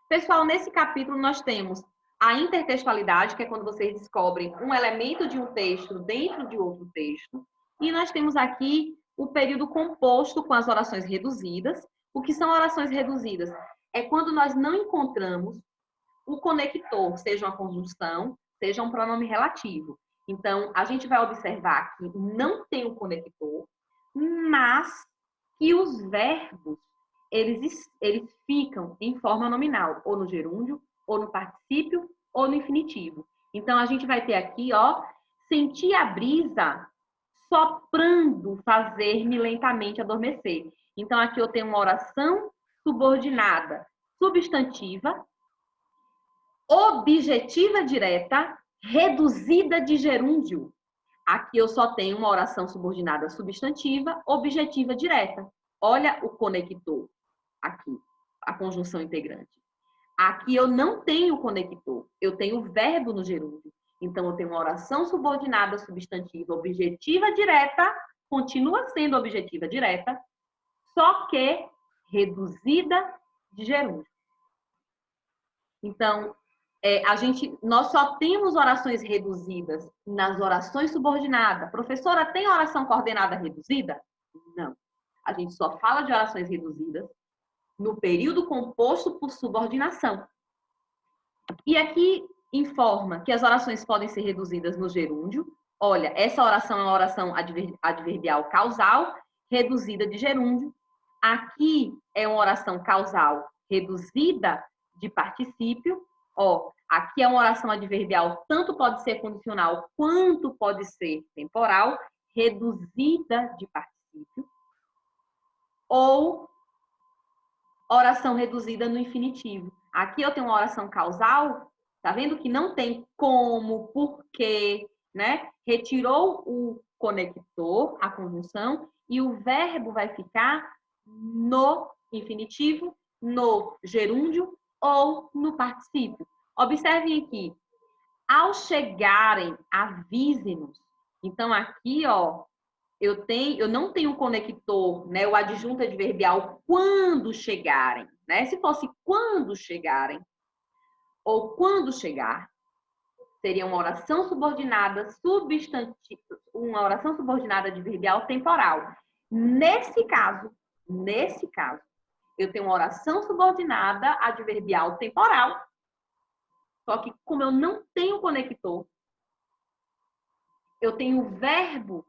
Pessoal, nesse capítulo nós temos a intertextualidade, que é quando vocês descobrem um elemento de um texto dentro de outro texto. E nós temos aqui o período composto com as orações reduzidas. O que são orações reduzidas? É quando nós não encontramos o conector, seja uma conjunção, seja um pronome relativo. Então, a gente vai observar que não tem o conector, mas que os verbos, eles ficam em forma nominal, ou no gerúndio, ou no particípio, ou no infinitivo. Então, a gente vai ter aqui, ó, sentir a brisa soprando, fazer-me lentamente adormecer. Então, aqui eu tenho uma oração subordinada, substantiva, objetiva direta, reduzida de gerúndio. Aqui eu só tenho uma oração subordinada substantiva, objetiva direta. Olha o conector aqui, a conjunção integrante. Aqui eu não tenho conector, eu tenho verbo no gerúndio. Então, eu tenho uma oração subordinada substantiva, objetiva direta, continua sendo objetiva direta, só que reduzida de gerúndio. Então, nós só temos orações reduzidas nas orações subordinadas. Professora, tem oração coordenada reduzida? Não. A gente só fala de orações reduzidas no período composto por subordinação. E aqui informa que as orações podem ser reduzidas no gerúndio. Olha, essa oração é uma oração adverbial causal, reduzida de gerúndio. Aqui é uma oração causal reduzida de particípio. Ó, aqui é uma oração adverbial, tanto pode ser condicional quanto pode ser temporal, reduzida de particípio. Ou oração reduzida no infinitivo. Aqui eu tenho uma oração causal, tá vendo que não tem como, porquê, né? Retirou o conector, a conjunção, e o verbo vai ficar no infinitivo, no gerúndio ou no particípio. Observem aqui. Ao chegarem, avise-nos. Então, aqui, ó, eu não tenho conector, né? O adjunto adverbial quando chegarem, né? Se fosse quando chegarem ou quando chegar, seria uma oração subordinada substantiva, uma oração subordinada adverbial temporal. Nesse caso, eu tenho uma oração subordinada adverbial temporal. Só que como eu não tenho conector, eu tenho o verbo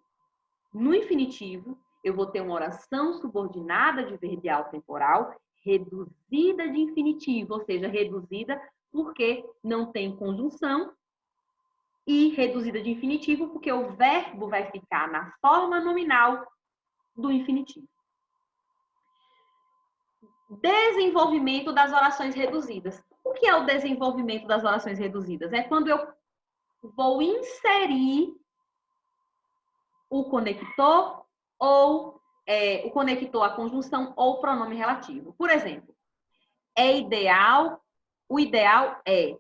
no infinitivo, eu vou ter uma oração subordinada adverbial temporal reduzida de infinitivo, ou seja, reduzida porque não tem conjunção e reduzida de infinitivo porque o verbo vai ficar na forma nominal do infinitivo. Desenvolvimento das orações reduzidas. O que é o desenvolvimento das orações reduzidas? É quando eu vou inserir o conector ou o conector, a conjunção ou o pronome relativo. Por exemplo, o ideal é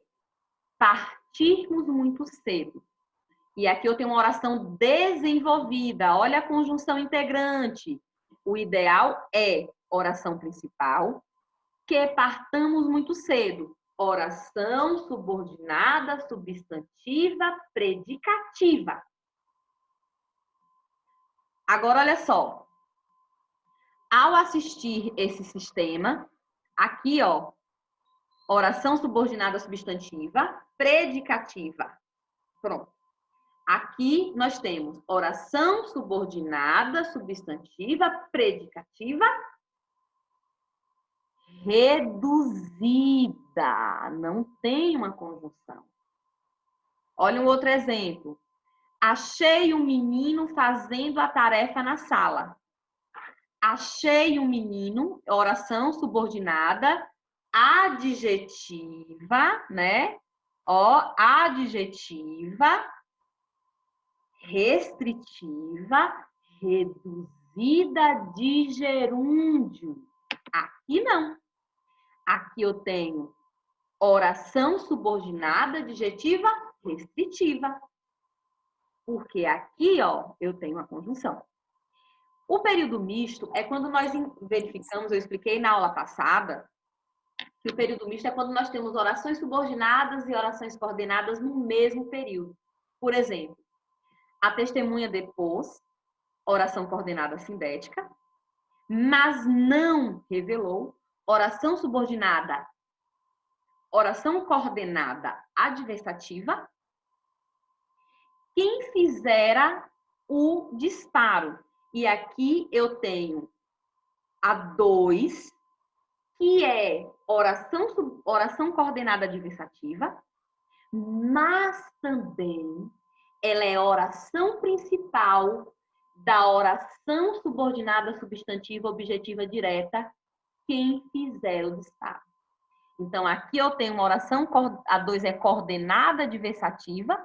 partirmos muito cedo. E aqui eu tenho uma oração desenvolvida. Olha a conjunção integrante. O ideal é oração principal, que partamos muito cedo. oração subordinada, substantiva, predicativa. Agora, olha só. Ao assistir esse sistema, aqui, ó, oração subordinada substantiva, predicativa. Pronto. Aqui nós temos oração subordinada substantiva, predicativa, reduzida. Não tem uma conjunção. Olha um outro exemplo. Achei um menino fazendo a tarefa na sala. Achei um menino, oração subordinada, adjetiva, né? Ó, adjetiva, restritiva, reduzida de gerúndio. Aqui não. Aqui eu tenho oração subordinada, adjetiva, restritiva. Porque aqui, ó, eu tenho a conjunção. O período misto é quando nós verificamos, eu expliquei na aula passada, que o período misto é quando nós temos orações subordinadas e orações coordenadas no mesmo período. Por exemplo, a testemunha depôs, oração coordenada sindética, mas não revelou, oração subordinada, oração coordenada adversativa, quem fizera o disparo. E aqui eu tenho a 2, que é oração coordenada adversativa, mas também ela é oração principal da oração subordinada substantiva objetiva direta, quem fizer o disparo. Então, aqui eu tenho uma oração, a 2 é coordenada adversativa,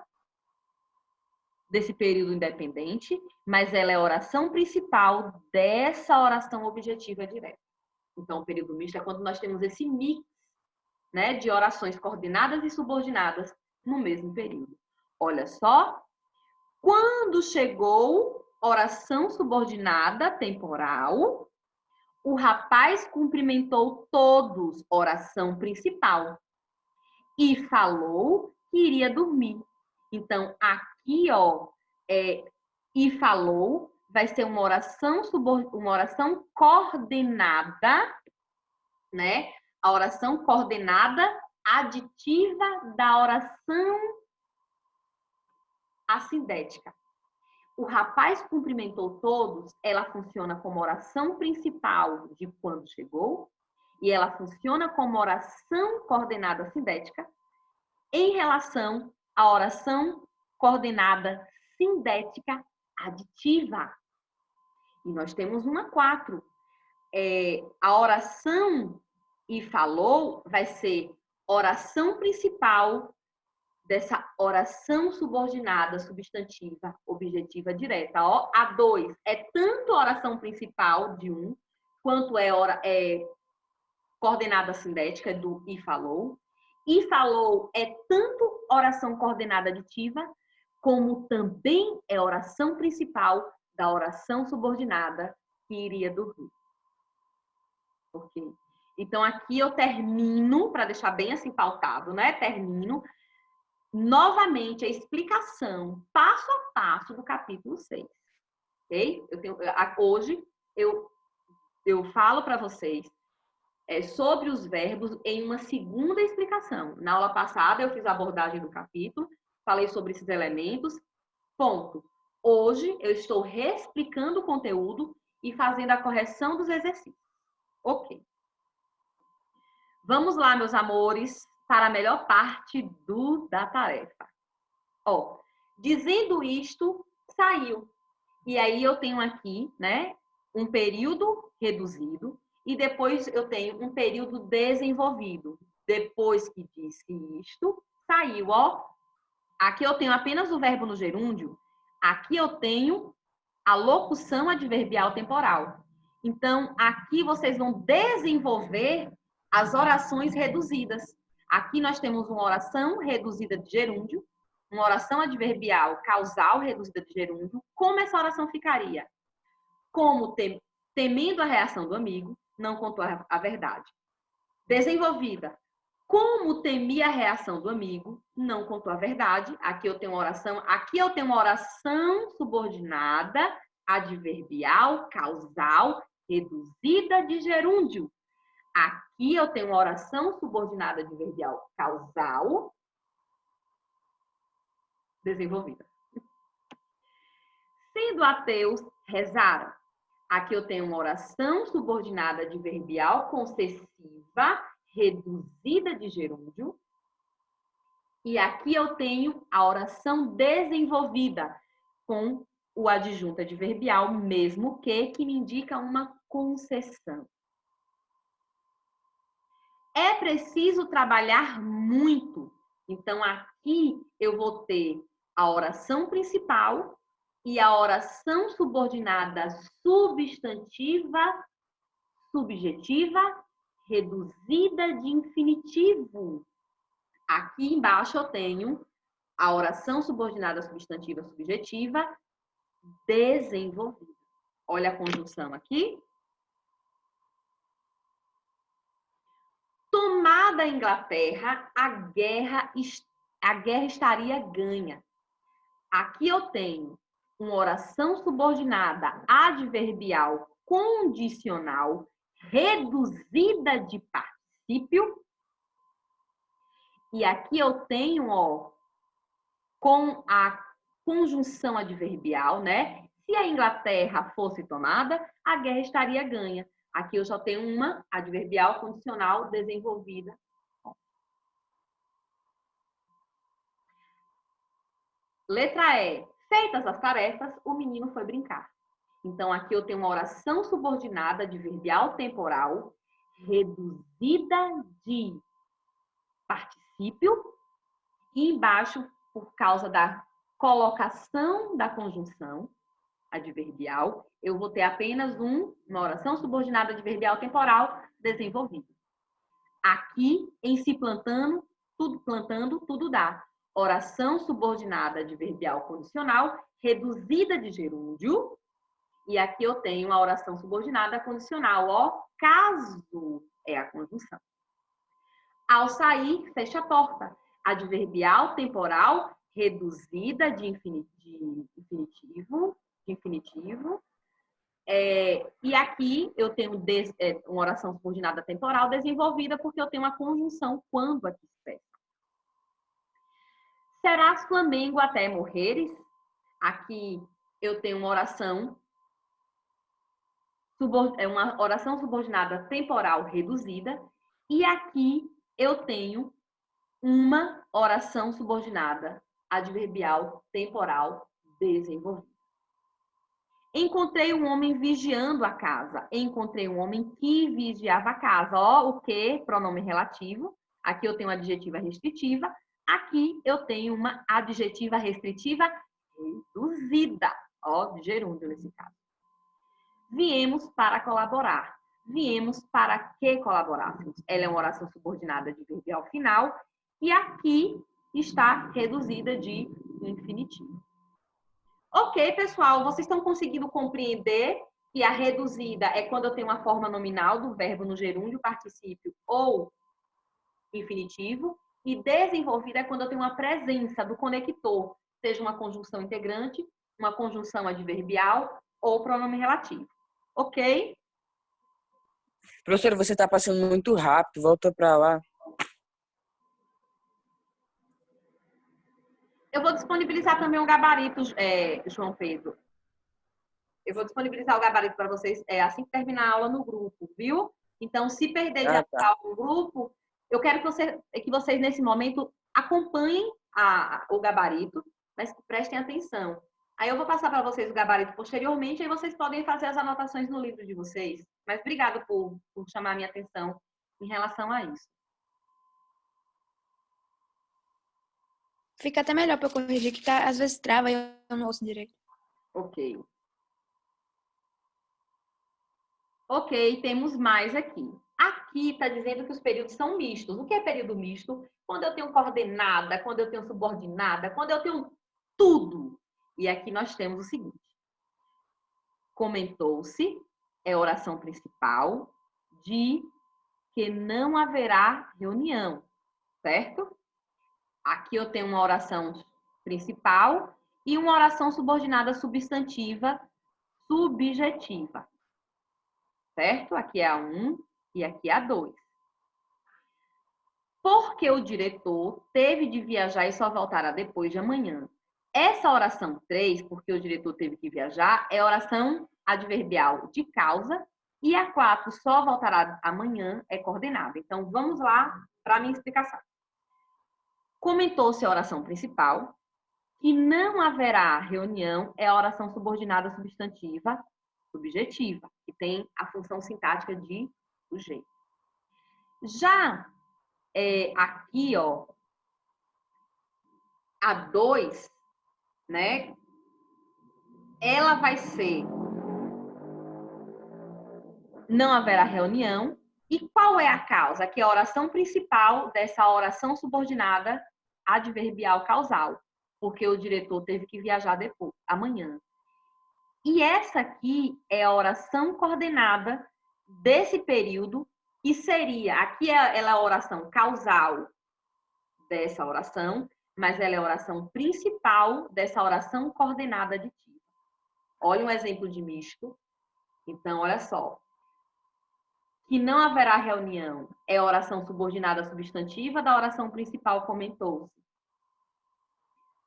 desse período independente, mas ela é a oração principal dessa oração objetiva direta. Então, o período misto é quando nós temos esse mix, né, de orações coordenadas e subordinadas no mesmo período. Olha só, quando chegou oração subordinada temporal, o rapaz cumprimentou todos, oração principal, e falou que iria dormir. Então, aqui, ó, e falou, vai ser uma oração coordenada, né? A oração coordenada aditiva da oração assindética. O rapaz cumprimentou todos, ela funciona como oração principal de quando chegou, e ela funciona como oração coordenada assindética em relação à oração coordenada sindética aditiva. E nós temos uma 4. A oração e falou vai ser oração principal dessa oração subordinada substantiva objetiva direta. Ó, a 2 é tanto a oração principal de um, quanto é coordenada sindética do e falou. E falou é tanto oração coordenada aditiva, como também é oração principal da oração subordinada que iria dormir. Ok? Então, aqui eu termino, para deixar bem assim pautado, né? Termino novamente a explicação, passo a passo, do capítulo 6. Ok? Hoje, eu falo para vocês sobre os verbos em uma segunda explicação. Na aula passada, eu fiz a abordagem do capítulo, falei sobre esses elementos, ponto. Hoje, eu estou reexplicando o conteúdo e fazendo a correção dos exercícios. Ok. Vamos lá, meus amores, para a melhor parte da tarefa. Ó, dizendo isto, saiu. E aí eu tenho aqui, né, um período reduzido e depois eu tenho um período desenvolvido. Depois que disse isto, saiu, ó. Aqui eu tenho apenas o verbo no gerúndio. Aqui eu tenho a locução adverbial temporal. Então, aqui vocês vão desenvolver as orações reduzidas. Aqui nós temos uma oração reduzida de gerúndio, uma oração adverbial causal reduzida de gerúndio. Como essa oração ficaria? Como temendo a reação do amigo, não contou a verdade. Desenvolvida. Como temi a reação do amigo, não contou a verdade. Aqui eu tenho uma oração subordinada, adverbial, causal, reduzida de gerúndio. Aqui eu tenho uma oração subordinada adverbial causal, desenvolvida. Sendo ateus, rezaram. Aqui eu tenho uma oração subordinada adverbial concessiva, reduzida de gerúndio. E aqui eu tenho a oração desenvolvida com o adjunto adverbial, mesmo que me indica uma concessão. É preciso trabalhar muito. Então, aqui eu vou ter a oração principal e a oração subordinada substantiva, subjetiva, reduzida de infinitivo. Aqui embaixo eu tenho a oração subordinada substantiva subjetiva desenvolvida. Olha a conjunção aqui. Tomada a Inglaterra, a guerra estaria ganha. Aqui eu tenho uma oração subordinada adverbial condicional reduzida de particípio. E aqui eu tenho, ó, com a conjunção adverbial, né? Se a Inglaterra fosse tomada, a guerra estaria ganha. Aqui eu só tenho uma adverbial condicional desenvolvida. Letra E. Feitas as tarefas, o menino foi brincar. Então, aqui eu tenho uma oração subordinada adverbial temporal reduzida de particípio. E embaixo, por causa da colocação da conjunção adverbial, eu vou ter apenas uma oração subordinada adverbial temporal desenvolvida. Aqui, em se plantando, tudo dá. Oração subordinada adverbial condicional reduzida de gerúndio. E aqui eu tenho a oração subordinada condicional, ó, caso é a conjunção. Ao sair, fecha a porta. Adverbial temporal reduzida de infinitivo. E aqui eu tenho uma oração subordinada temporal desenvolvida porque eu tenho uma conjunção quando aqui se fecha. Serás Flamengo até morreres? Aqui eu tenho uma oração subordinada temporal reduzida. E aqui eu tenho uma oração subordinada adverbial temporal desenvolvida. Encontrei um homem vigiando a casa. Encontrei um homem que vigiava a casa. Ó, o que? Pronome relativo. Aqui eu tenho uma adjetiva restritiva. Aqui eu tenho uma adjetiva restritiva reduzida. Ó, de gerúndio nesse caso. Viemos para colaborar. Viemos para que colaborássemos. Ela é uma oração subordinada adverbial final. E aqui está reduzida de infinitivo. Ok, pessoal, vocês estão conseguindo compreender que a reduzida é quando eu tenho uma forma nominal do verbo no gerúndio, particípio ou infinitivo. E desenvolvida é quando eu tenho uma presença do conector, seja uma conjunção integrante, uma conjunção adverbial ou pronome relativo. Ok? Professora, você está passando muito rápido. Volta para lá. Eu vou disponibilizar também um gabarito, João Pedro. Eu vou disponibilizar o gabarito para vocês assim que terminar a aula no grupo, viu? Então, se perder de ativar o grupo, eu quero que vocês, nesse momento, acompanhem o gabarito, mas que prestem atenção. Aí eu vou passar para vocês o gabarito posteriormente, aí vocês podem fazer as anotações no livro de vocês. Mas obrigada por chamar a minha atenção em relação a isso. Fica até melhor para eu corrigir, que às vezes trava e eu não ouço direito. Ok. Ok, temos mais aqui. Aqui está dizendo que os períodos são mistos. O que é período misto? Quando eu tenho coordenada, quando eu tenho subordinada, quando eu tenho tudo. E aqui nós temos o seguinte. Comentou-se, é oração principal, de que não haverá reunião. certo? Aqui eu tenho uma oração principal e uma oração subordinada substantiva subjetiva, certo? Aqui é a 1 e aqui é a 2. Porque o diretor teve de viajar e só voltará depois de amanhã. Essa oração 3, porque o diretor teve que viajar, é oração adverbial de causa, e a 4, só voltará amanhã, é coordenada. Então, vamos lá para a minha explicação. Comentou-se a oração principal, que não haverá reunião, é a oração subordinada substantiva subjetiva, que tem a função sintática de sujeito. Já aqui, ó, a 2, né? Ela vai ser não haverá reunião. E qual é a causa? Que é a oração principal dessa oração subordinada adverbial causal, porque o diretor teve que viajar depois, amanhã. E essa aqui é a oração coordenada desse período, que seria, aqui ela é a oração causal dessa oração, mas ela é a oração principal dessa oração coordenada aditiva. Olha um exemplo de misto. Então, olha só. Que não haverá reunião é a oração subordinada substantiva da oração principal, comentou-se.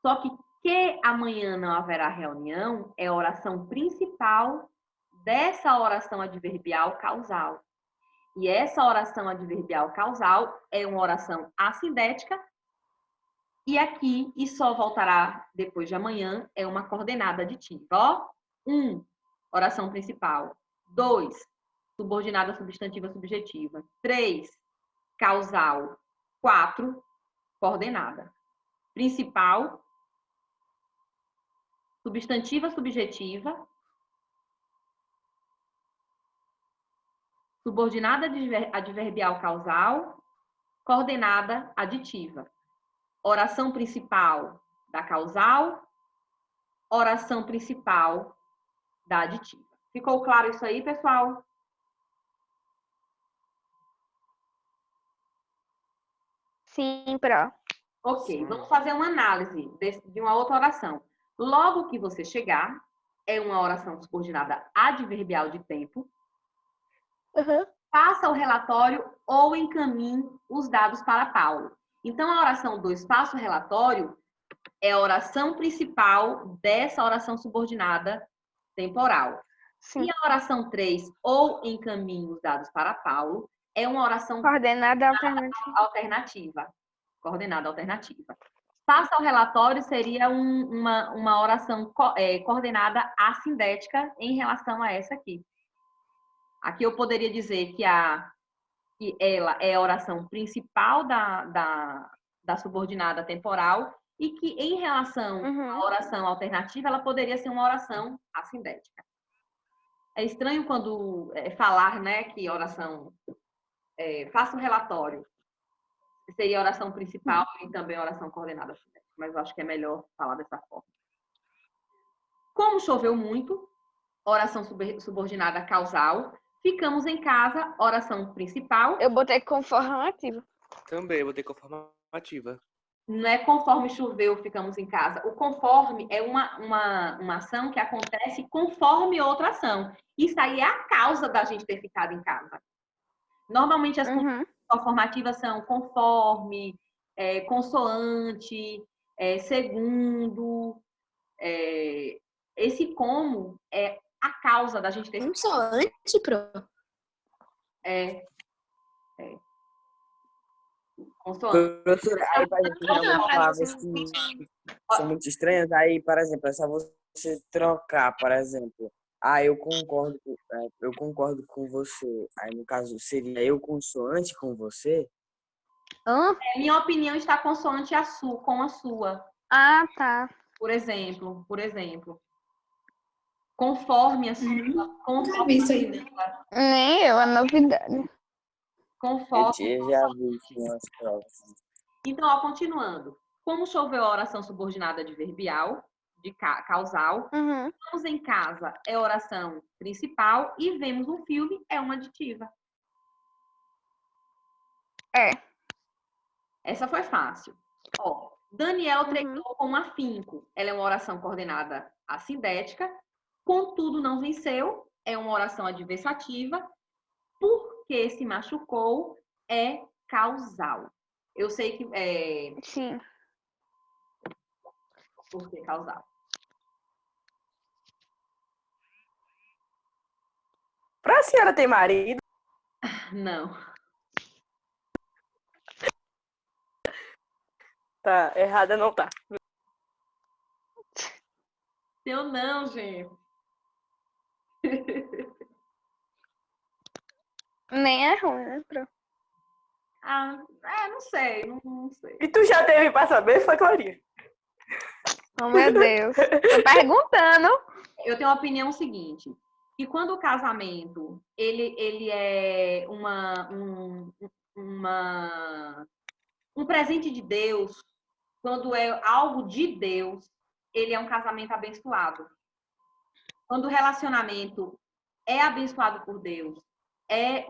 Só que amanhã não haverá reunião é a oração principal dessa oração adverbial causal. E essa oração adverbial causal é uma oração assindética. E aqui, e só voltará depois de amanhã, é uma coordenada aditiva. Ó, 1, oração principal. 2, subordinada substantiva subjetiva. 3, causal. 4, coordenada. Principal, substantiva subjetiva, subordinada adverbial causal, coordenada aditiva. Oração principal da causal, oração principal da aditiva. Ficou claro isso aí, pessoal? Sim, Pro. Ok, vamos fazer uma análise de uma outra oração. Logo que você chegar, é uma oração subordinada adverbial de tempo. Uhum. Faça o relatório ou encaminhe os dados para Paulo. Então, a oração 2, faça o relatório, é a oração principal dessa oração subordinada temporal. Sim. E a oração 3, ou encaminhe os dados para Paulo, é uma oração Coordenada alternativa. Coordenada alternativa. Faça o relatório seria uma oração coordenada assindética em relação a essa aqui. Aqui eu poderia dizer que ela é a oração principal da subordinada temporal e que, em relação à oração alternativa, ela poderia ser uma oração assindética. É estranho quando falar, né, que oração... faça um relatório. Seria a oração principal e também a oração coordenada assindética, mas eu acho que é melhor falar dessa forma. Como choveu muito, oração subordinada causal. Ficamos em casa, oração principal. Eu botei conformativa. Também, eu botei conformativa. Não é conforme choveu, ficamos em casa. O conforme é uma ação que acontece conforme outra ação. Isso aí é a causa da gente ter ficado em casa. Normalmente as conformativas são conforme, consoante, segundo. Esse como é a causa da gente ter ficado. Consoante, Pro? Consoante. Professora, aí para gente realmente palavras que são muito estranhas, aí, por exemplo, é só você trocar, por exemplo, eu concordo com você. Aí, no caso, seria eu consoante com você? Minha opinião está consoante com a sua. Ah, tá. Por exemplo. Conforme a sua. Conforme isso aí, né? Nem eu, a novidade. Conforme. Eu já vi isso nas provas. Então, ó, continuando. Como choveu a oração subordinada adverbial, de causal, estamos em casa é oração principal e vemos um filme é uma aditiva. Essa foi fácil. Ó, Daniel treinou com afinco. Ela é uma oração coordenada assindética. Contudo, não venceu. É uma oração adversativa. Porque se machucou é causal. Eu sei que Sim. Por que causal? Pra senhora ter marido? Não. Tá, errada não tá. Eu não, gente. Nem é ruim, né? Não sei, não sei. E tu já teve pra saber, foi, Clarinha? Oh, meu Deus. Tô perguntando. Eu tenho a opinião seguinte, que quando o casamento, ele é um presente de Deus, quando é algo de Deus, ele é um casamento abençoado. Quando o relacionamento é abençoado por Deus, é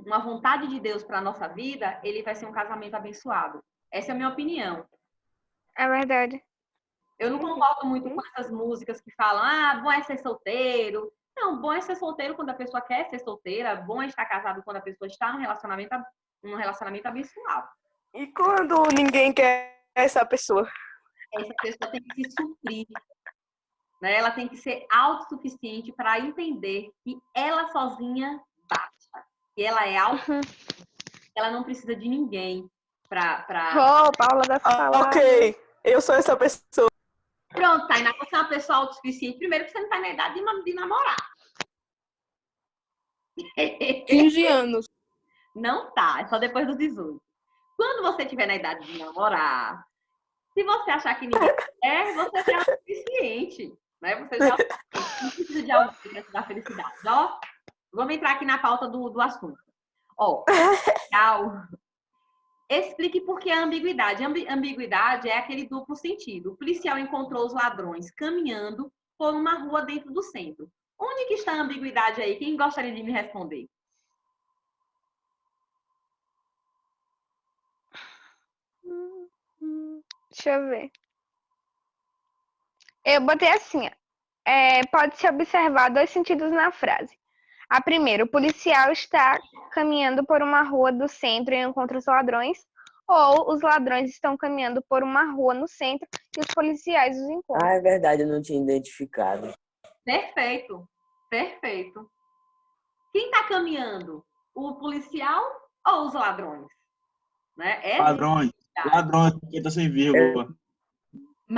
uma vontade de Deus para a nossa vida, ele vai ser um casamento abençoado. Essa é a minha opinião. É verdade. Eu não concordo muito com essas músicas que falam, bom é ser solteiro. Não, bom é ser solteiro quando a pessoa quer ser solteira, bom é estar casado quando a pessoa está num relacionamento abençoado. E quando ninguém quer essa pessoa? Essa pessoa tem que se suprir. Né? Ela tem que ser autossuficiente para entender que ela sozinha basta. Que ela é ela não precisa de ninguém para... Paula das palavras. Ok, eu sou essa pessoa. Pronto, Tainá, você é uma pessoa autossuficiente. Primeiro que você não está na idade de namorar. 15 anos. Não tá, é só depois dos 18. Quando você estiver na idade de namorar, se você achar que ninguém quer, você já é autossuficiente. Né? Você já não precisa de alguém para te dar felicidade. Ó, vamos entrar aqui na pauta do assunto. Ó, explique por que a ambiguidade. Ambiguidade é aquele duplo sentido. O policial encontrou os ladrões caminhando por uma rua dentro do centro. Onde que está a ambiguidade aí? Quem gostaria de me responder? Deixa eu ver. Eu botei assim, pode-se observar dois sentidos na frase. A primeira, o policial está caminhando por uma rua do centro e encontra os ladrões, ou os ladrões estão caminhando por uma rua no centro e os policiais os encontram. É verdade, eu não tinha identificado. Perfeito, perfeito. Quem está caminhando? O policial ou os ladrões? Né? Ladrões, porque tá sem vírgula.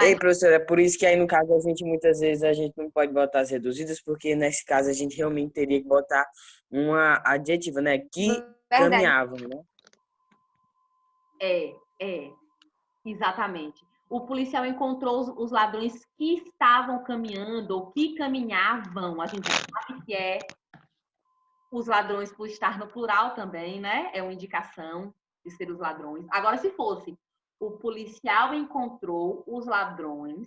Ei, professora, é por isso que aí no caso muitas vezes a gente não pode botar as reduzidas, porque nesse caso a gente realmente teria que botar uma adjetiva, né? Que Verdade. caminhavam, né? Exatamente. O policial encontrou os ladrões que estavam caminhando ou que caminhavam. A gente sabe que é os ladrões por estar no plural também, né? É uma indicação de ser os ladrões. Agora, se fosse o policial encontrou os ladrões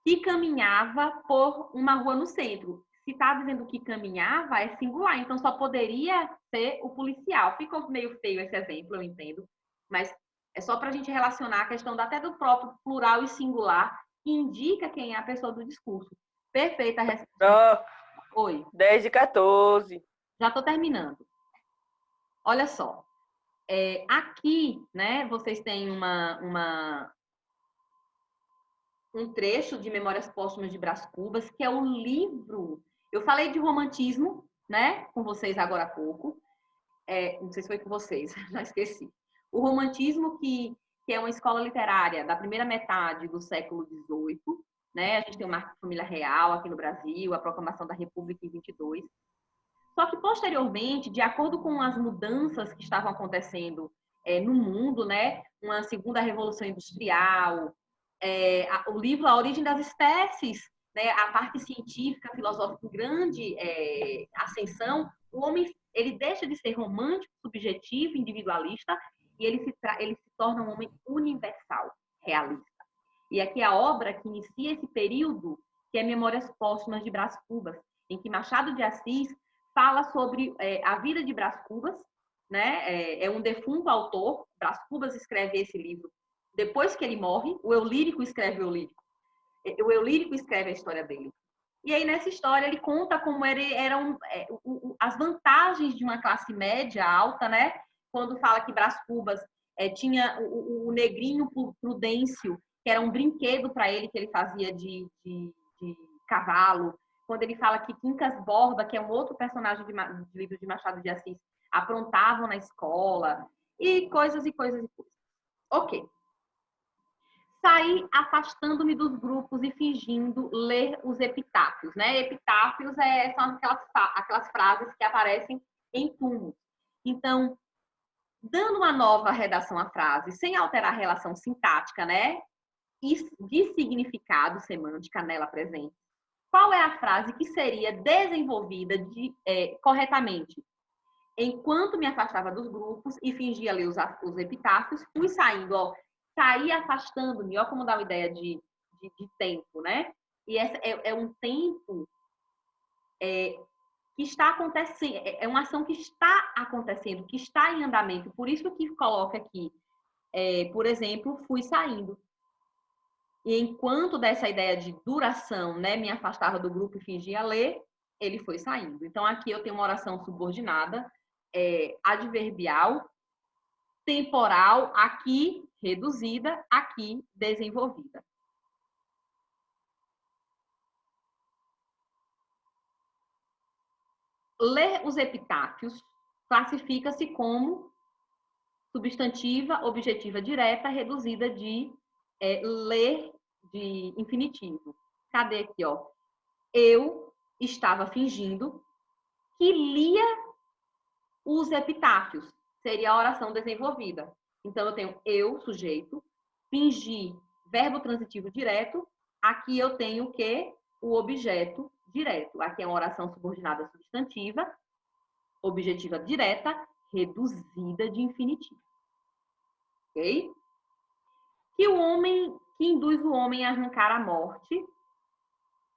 que caminhava por uma rua no centro. Se está dizendo que caminhava, é singular, então só poderia ser o policial. Ficou meio feio esse exemplo, eu entendo, mas é só para a gente relacionar a questão até do próprio plural e singular, que indica quem é a pessoa do discurso. Perfeita a resposta. Oi. 10 de 14. Já estou terminando. Olha só. Aqui, né, vocês têm um trecho de Memórias Póstumas de Brás Cubas, que é o livro. Eu falei de romantismo, né, com vocês agora há pouco. Não sei se foi com vocês, já esqueci. O romantismo, que é uma escola literária da primeira metade do século XVIII, né? A gente tem o Marco de Família Real aqui no Brasil, a Proclamação da República em 22. Só que, posteriormente, de acordo com as mudanças que estavam acontecendo no mundo, né? Uma segunda revolução industrial, o livro A Origem das Espécies, né? A parte científica, filosófica, em grande ascensão, o homem ele deixa de ser romântico, subjetivo, individualista, e ele se torna um homem universal, realista. E aqui a obra que inicia esse período, que é Memórias Póstumas de Brás Cubas, em que Machado de Assis fala sobre a vida de Brás Cubas, né? É um defunto autor. Brás Cubas escreve esse livro depois que ele morre. O eu lírico escreve o eu lírico. O eu lírico escreve a história dele. E aí, nessa história, ele conta como as vantagens de uma classe média alta, né? Quando fala que Brás Cubas tinha o negrinho Prudêncio, que era um brinquedo para ele, que ele fazia de cavalo. Quando ele fala que Quincas Borba, que é um outro personagem de livro de Machado de Assis, aprontavam na escola, e coisas e coisas e coisas. Ok. Saí afastando-me dos grupos e fingindo ler os epitáfios, né? Epitáfios são aquelas frases que aparecem em túmulos. Então, dando uma nova redação à frase, sem alterar a relação sintática, né? E de significado, semântica nela presente. Qual é a frase que seria desenvolvida corretamente? Enquanto me afastava dos grupos e fingia ler os epitáfios, fui saindo, ó. Saí afastando-me, ó, como dá uma ideia de tempo, né? E essa é um tempo que está acontecendo, é uma ação que está acontecendo, que está em andamento. Por isso que coloca aqui, por exemplo, fui saindo. E enquanto dessa ideia de duração, né, me afastava do grupo e fingia ler, ele foi saindo. Então, aqui eu tenho uma oração subordinada, adverbial, temporal, aqui reduzida, aqui desenvolvida. Ler os epitáfios classifica-se como substantiva, objetiva direta, reduzida de ler de infinitivo. Cadê aqui, ó? Eu estava fingindo que lia os epitáfios. Seria a oração desenvolvida. Então, eu tenho eu, sujeito, fingir, verbo transitivo direto. Aqui eu tenho o quê? O objeto direto. Aqui é uma oração subordinada substantiva, objetiva direta, reduzida de infinitivo. Ok? Que induz o homem a arrancar a morte,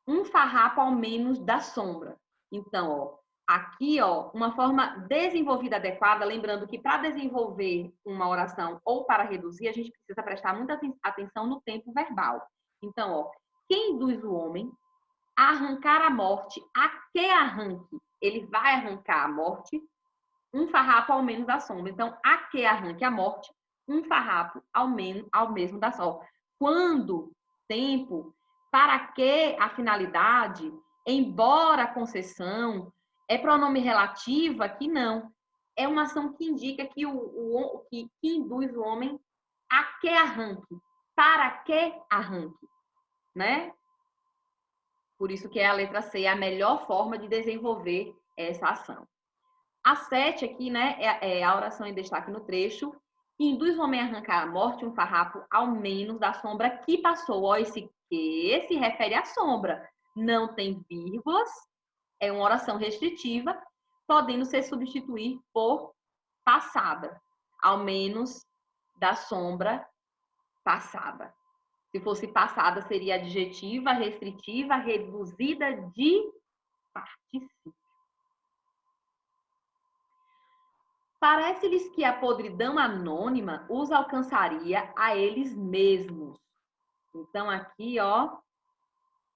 um farrapo ao menos da sombra. Então, ó, aqui, ó, uma forma desenvolvida adequada, lembrando que para desenvolver uma oração ou para reduzir, a gente precisa prestar muita atenção no tempo verbal. Então, ó, quem induz o homem a arrancar a morte, a que arranque? Ele vai arrancar a morte, um farrapo ao menos da sombra. Então, a que arranque a morte, um farrapo ao mesmo da sombra. Quando, tempo, para que a finalidade, embora a concessão, é pronome relativo, aqui não. É uma ação que indica que que induz o homem a que arranque, para que arranque, né? Por isso que a letra C é a melhor forma de desenvolver essa ação. A 7 aqui, né, é a oração em destaque no trecho. Induz o homem a arrancar a morte, um farrapo ao menos da sombra que passou. Ó, esse que se refere à sombra. Não tem vírgulas, é uma oração restritiva, podendo ser substituir por passada. Ao menos da sombra passada. Se fosse passada, seria adjetiva, restritiva, reduzida de particípio. Parece-lhes que a podridão anônima os alcançaria a eles mesmos. Então, aqui, ó,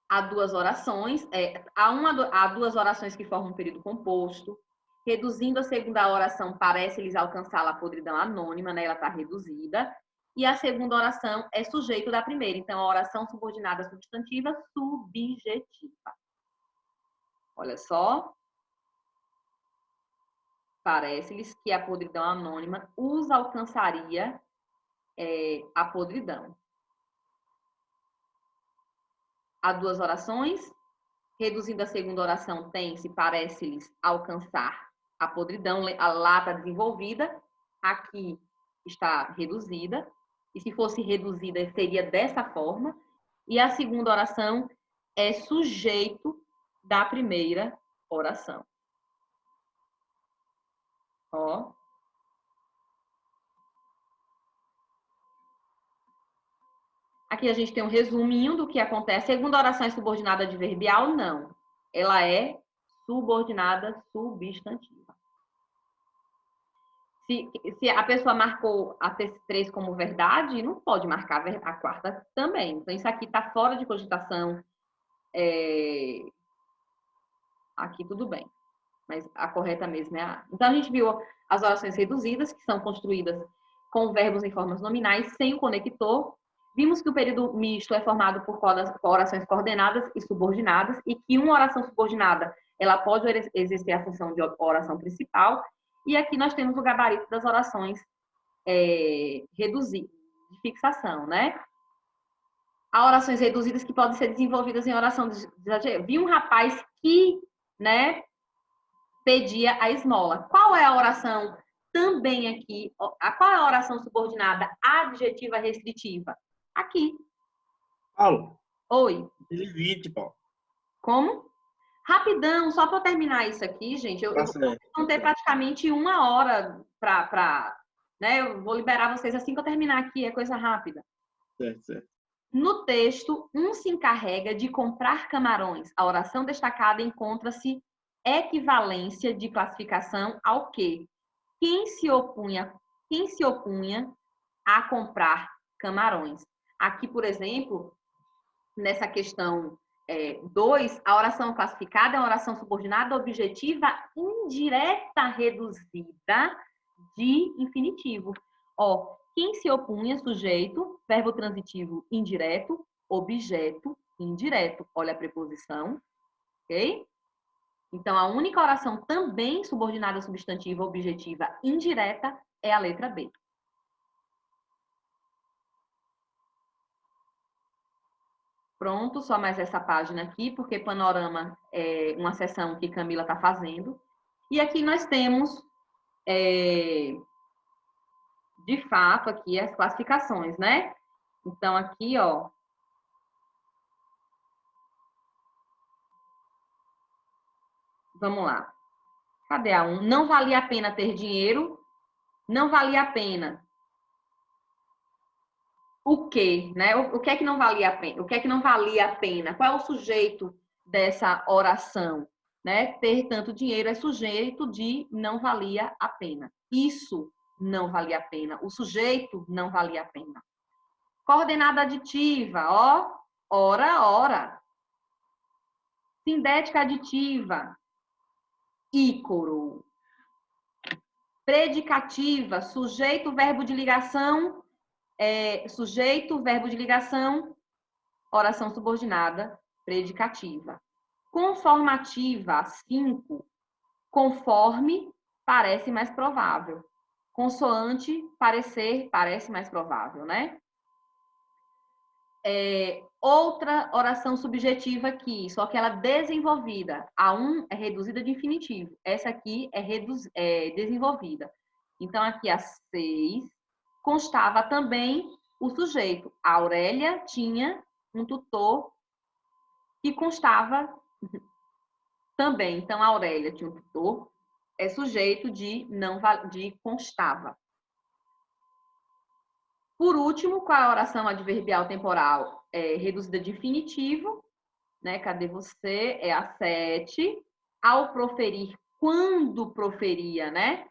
há duas orações. Há duas orações que formam um período composto. Reduzindo a segunda oração, parece-lhes alcançá-la a podridão anônima, né? Ela está reduzida. E a segunda oração é sujeito da primeira. Então, a oração subordinada substantiva subjetiva. Olha só. Parece-lhes que a podridão anônima os alcançaria a podridão. Há duas orações. Reduzindo a segunda oração, tem-se, parece-lhes alcançar a podridão. A lá está desenvolvida. Aqui está reduzida. E se fosse reduzida, seria dessa forma. E a segunda oração é sujeito da primeira oração. Ó. Aqui a gente tem um resuminho do que acontece. Segunda oração é subordinada adverbial? Não. Ela é subordinada substantiva. Se a pessoa marcou a T3 como verdade, não pode marcar a quarta também. Então, isso aqui está fora de cogitação. Aqui tudo bem. Mas a correta mesmo é a. Então, a gente viu as orações reduzidas, que são construídas com verbos em formas nominais, sem o conector. Vimos que o período misto é formado por orações coordenadas e subordinadas, e que uma oração subordinada ela pode exercer a função de oração principal. E aqui nós temos o gabarito das orações reduzidas, de fixação, né? Há orações reduzidas que podem ser desenvolvidas em oração desativa. Vi um rapaz que, né, pedia a esmola. Qual é a oração também aqui? Qual é a oração subordinada adjetiva restritiva? Aqui. Paulo. Oi. 20, Paulo. Como? Rapidão, só para terminar isso aqui, gente. Eu vou ter praticamente 1 hora para, né? Eu vou liberar vocês assim que eu terminar aqui, é coisa rápida. Certo. No texto, se encarrega de comprar camarões. A oração destacada encontra-se equivalência de classificação ao quê? Quem se opunha a comprar camarões. Aqui, por exemplo, nessa questão 2, a oração classificada é uma oração subordinada objetiva indireta reduzida de infinitivo. Quem se opunha, sujeito, verbo transitivo indireto, objeto indireto. Olha a preposição, ok? Então, a única oração também subordinada substantiva objetiva indireta é a letra B. Pronto, só mais essa página aqui, porque panorama é uma seção que Camila está fazendo. E aqui nós temos, de fato, aqui as classificações, né? Então, aqui, ó. Vamos lá. Cadê a 1? Não valia a pena ter dinheiro. Não valia a pena. O quê, né? O que é que não valia a pena? O que é que não valia a pena? Qual é o sujeito dessa oração? Né? Ter tanto dinheiro é sujeito de não valia a pena. Isso não valia a pena. O sujeito não valia a pena. Coordenada aditiva, ó. Ora. Sindética aditiva. Ícoro. Predicativa, sujeito, verbo de ligação, sujeito, verbo de ligação, oração subordinada, predicativa. Conformativa, 5, conforme, parece mais provável. Consoante, parecer, parece mais provável, né? Outra oração subjetiva aqui, só que ela desenvolvida. A 1 é reduzida de infinitivo. Essa aqui é desenvolvida. Então, aqui a 6 constava também o sujeito. A Aurélia tinha um tutor que constava também. Então, a Aurélia tinha um tutor, é sujeito de constava. Por último, qual é a oração adverbial temporal reduzida de infinitivo? Né? Cadê você? É a 7. Ao proferir, quando proferia, né?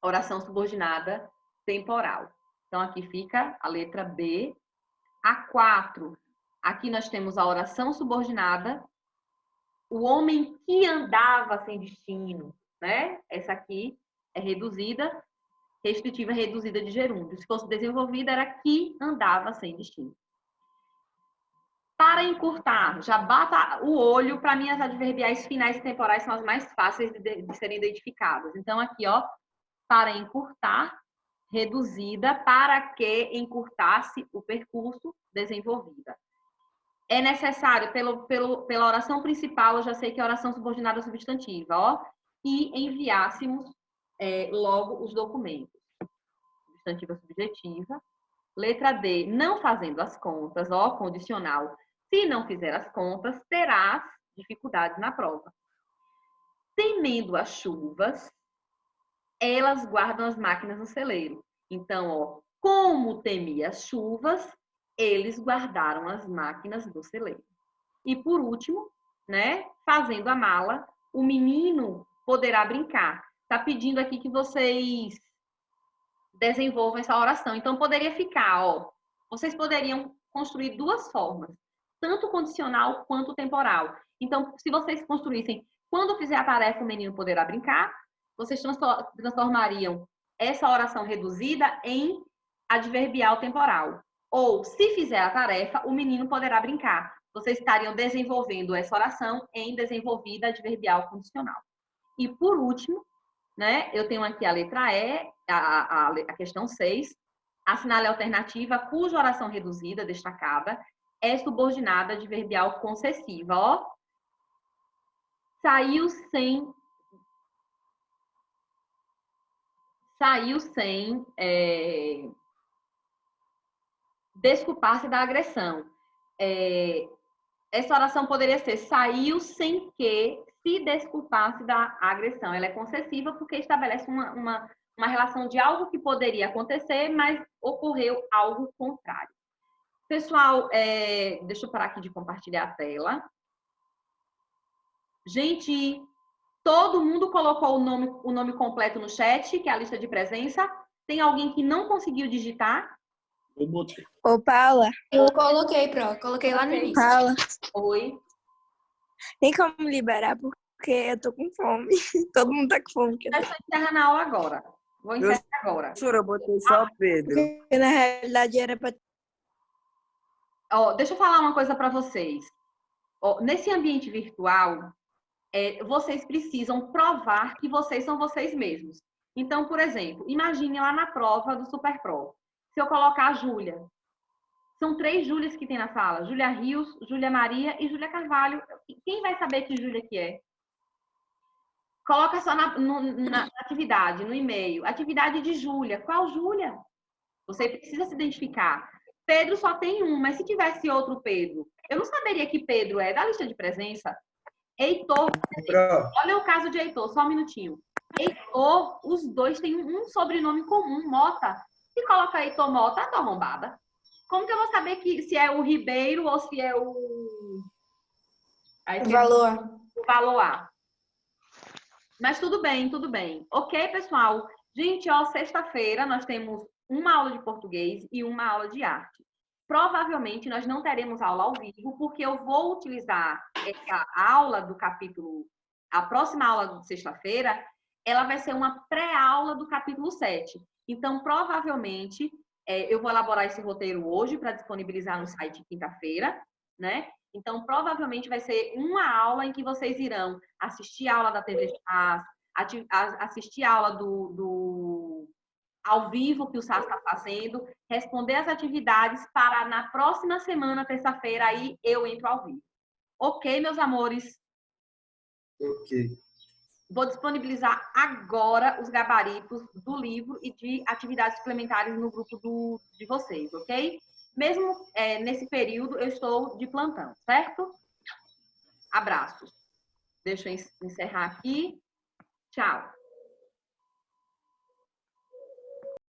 Oração subordinada temporal. Então, aqui fica a letra B. A 4. Aqui nós temos a oração subordinada. O homem que andava sem destino, né? Essa aqui é reduzida. Restritiva reduzida de gerúndio. Se fosse desenvolvida, era que andava sem destino. Para encurtar, já bata o olho. Para mim, as adverbiais finais e temporais são as mais fáceis de serem identificadas. Então, aqui, ó, para encurtar, reduzida, para que encurtasse o percurso, desenvolvida. É necessário, pela oração principal, eu já sei que é oração subordinada substantiva, ó, e enviássemos logo os documentos. Substantiva subjetiva. Letra D, não fazendo as contas, ó, condicional. Se não fizer as contas, terás dificuldades na prova. Temendo as chuvas, elas guardam as máquinas no celeiro. Então, ó, como temia as chuvas, eles guardaram as máquinas do celeiro. E por último, né, fazendo a mala, o menino poderá brincar. está pedindo aqui que vocês desenvolvam essa oração. Então, poderia ficar, ó, vocês poderiam construir duas formas, tanto condicional quanto temporal. Então, se vocês construíssem, quando fizer a tarefa, o menino poderá brincar, vocês transformariam essa oração reduzida em adverbial temporal. Ou, se fizer a tarefa, o menino poderá brincar. Vocês estariam desenvolvendo essa oração em desenvolvida adverbial condicional. E, por último, né, eu tenho aqui a letra E, a questão 6, assinale a alternativa cuja oração reduzida, destacada, é subordinada adverbial concessiva. Ó, saiu sem desculpar-se da agressão. Essa oração poderia ser saiu sem que se desculpasse da agressão. Ela é concessiva porque estabelece uma relação de algo que poderia acontecer, mas ocorreu algo contrário. Pessoal, deixa eu parar aqui de compartilhar a tela. Gente, todo mundo colocou o nome completo no chat, que é a lista de presença. Tem alguém que não conseguiu digitar? Eu botei. Ô, Paula. Eu coloquei lá no início. Paula. Oi. Tem como liberar, porque eu tô com fome. Todo mundo tá com fome. Deixa eu encerrar na aula agora. Vou encerrar agora. Professora, eu botei só Pedro. Porque na realidade era pra... Ó, deixa eu falar uma coisa para vocês. Ó, nesse ambiente virtual, vocês precisam provar que vocês são vocês mesmos. Então, por exemplo, imagine lá na prova do SuperPro. Se eu colocar a Júlia. São 3 Júlias que tem na sala. Júlia Rios, Júlia Maria e Júlia Carvalho. Quem vai saber que Júlia que é? Coloca só na atividade, no e-mail. Atividade de Júlia. Qual Júlia? Você precisa se identificar. Pedro só tem um, mas se tivesse outro Pedro, eu não saberia que Pedro é da lista de presença. Heitor, olha o caso de Heitor, só um minutinho. Heitor, os dois têm um sobrenome comum, Mota. Se coloca Heitor Mota, tô arrombada. Como que eu vou saber se é o Ribeiro ou se é o... O Valois. Mas tudo bem, tudo bem. Ok, pessoal? Gente, ó, sexta-feira nós temos uma aula de português e uma aula de arte. Provavelmente nós não teremos aula ao vivo, porque eu vou utilizar essa aula do capítulo... A próxima aula de sexta-feira, ela vai ser uma pré-aula do capítulo 7. Então, provavelmente, eu vou elaborar esse roteiro hoje para disponibilizar no site quinta-feira, né? Então, provavelmente vai ser uma aula em que vocês irão assistir a aula da TV SAS, assistir a aula ao vivo que o SAS está fazendo, responder as atividades para na próxima semana, terça-feira, aí eu entro ao vivo. Ok, meus amores? Ok. Vou disponibilizar agora os gabaritos do livro e de atividades suplementares no grupo de vocês, ok? Mesmo nesse período, eu estou de plantão, certo? Abraços. Deixa eu encerrar aqui. Tchau.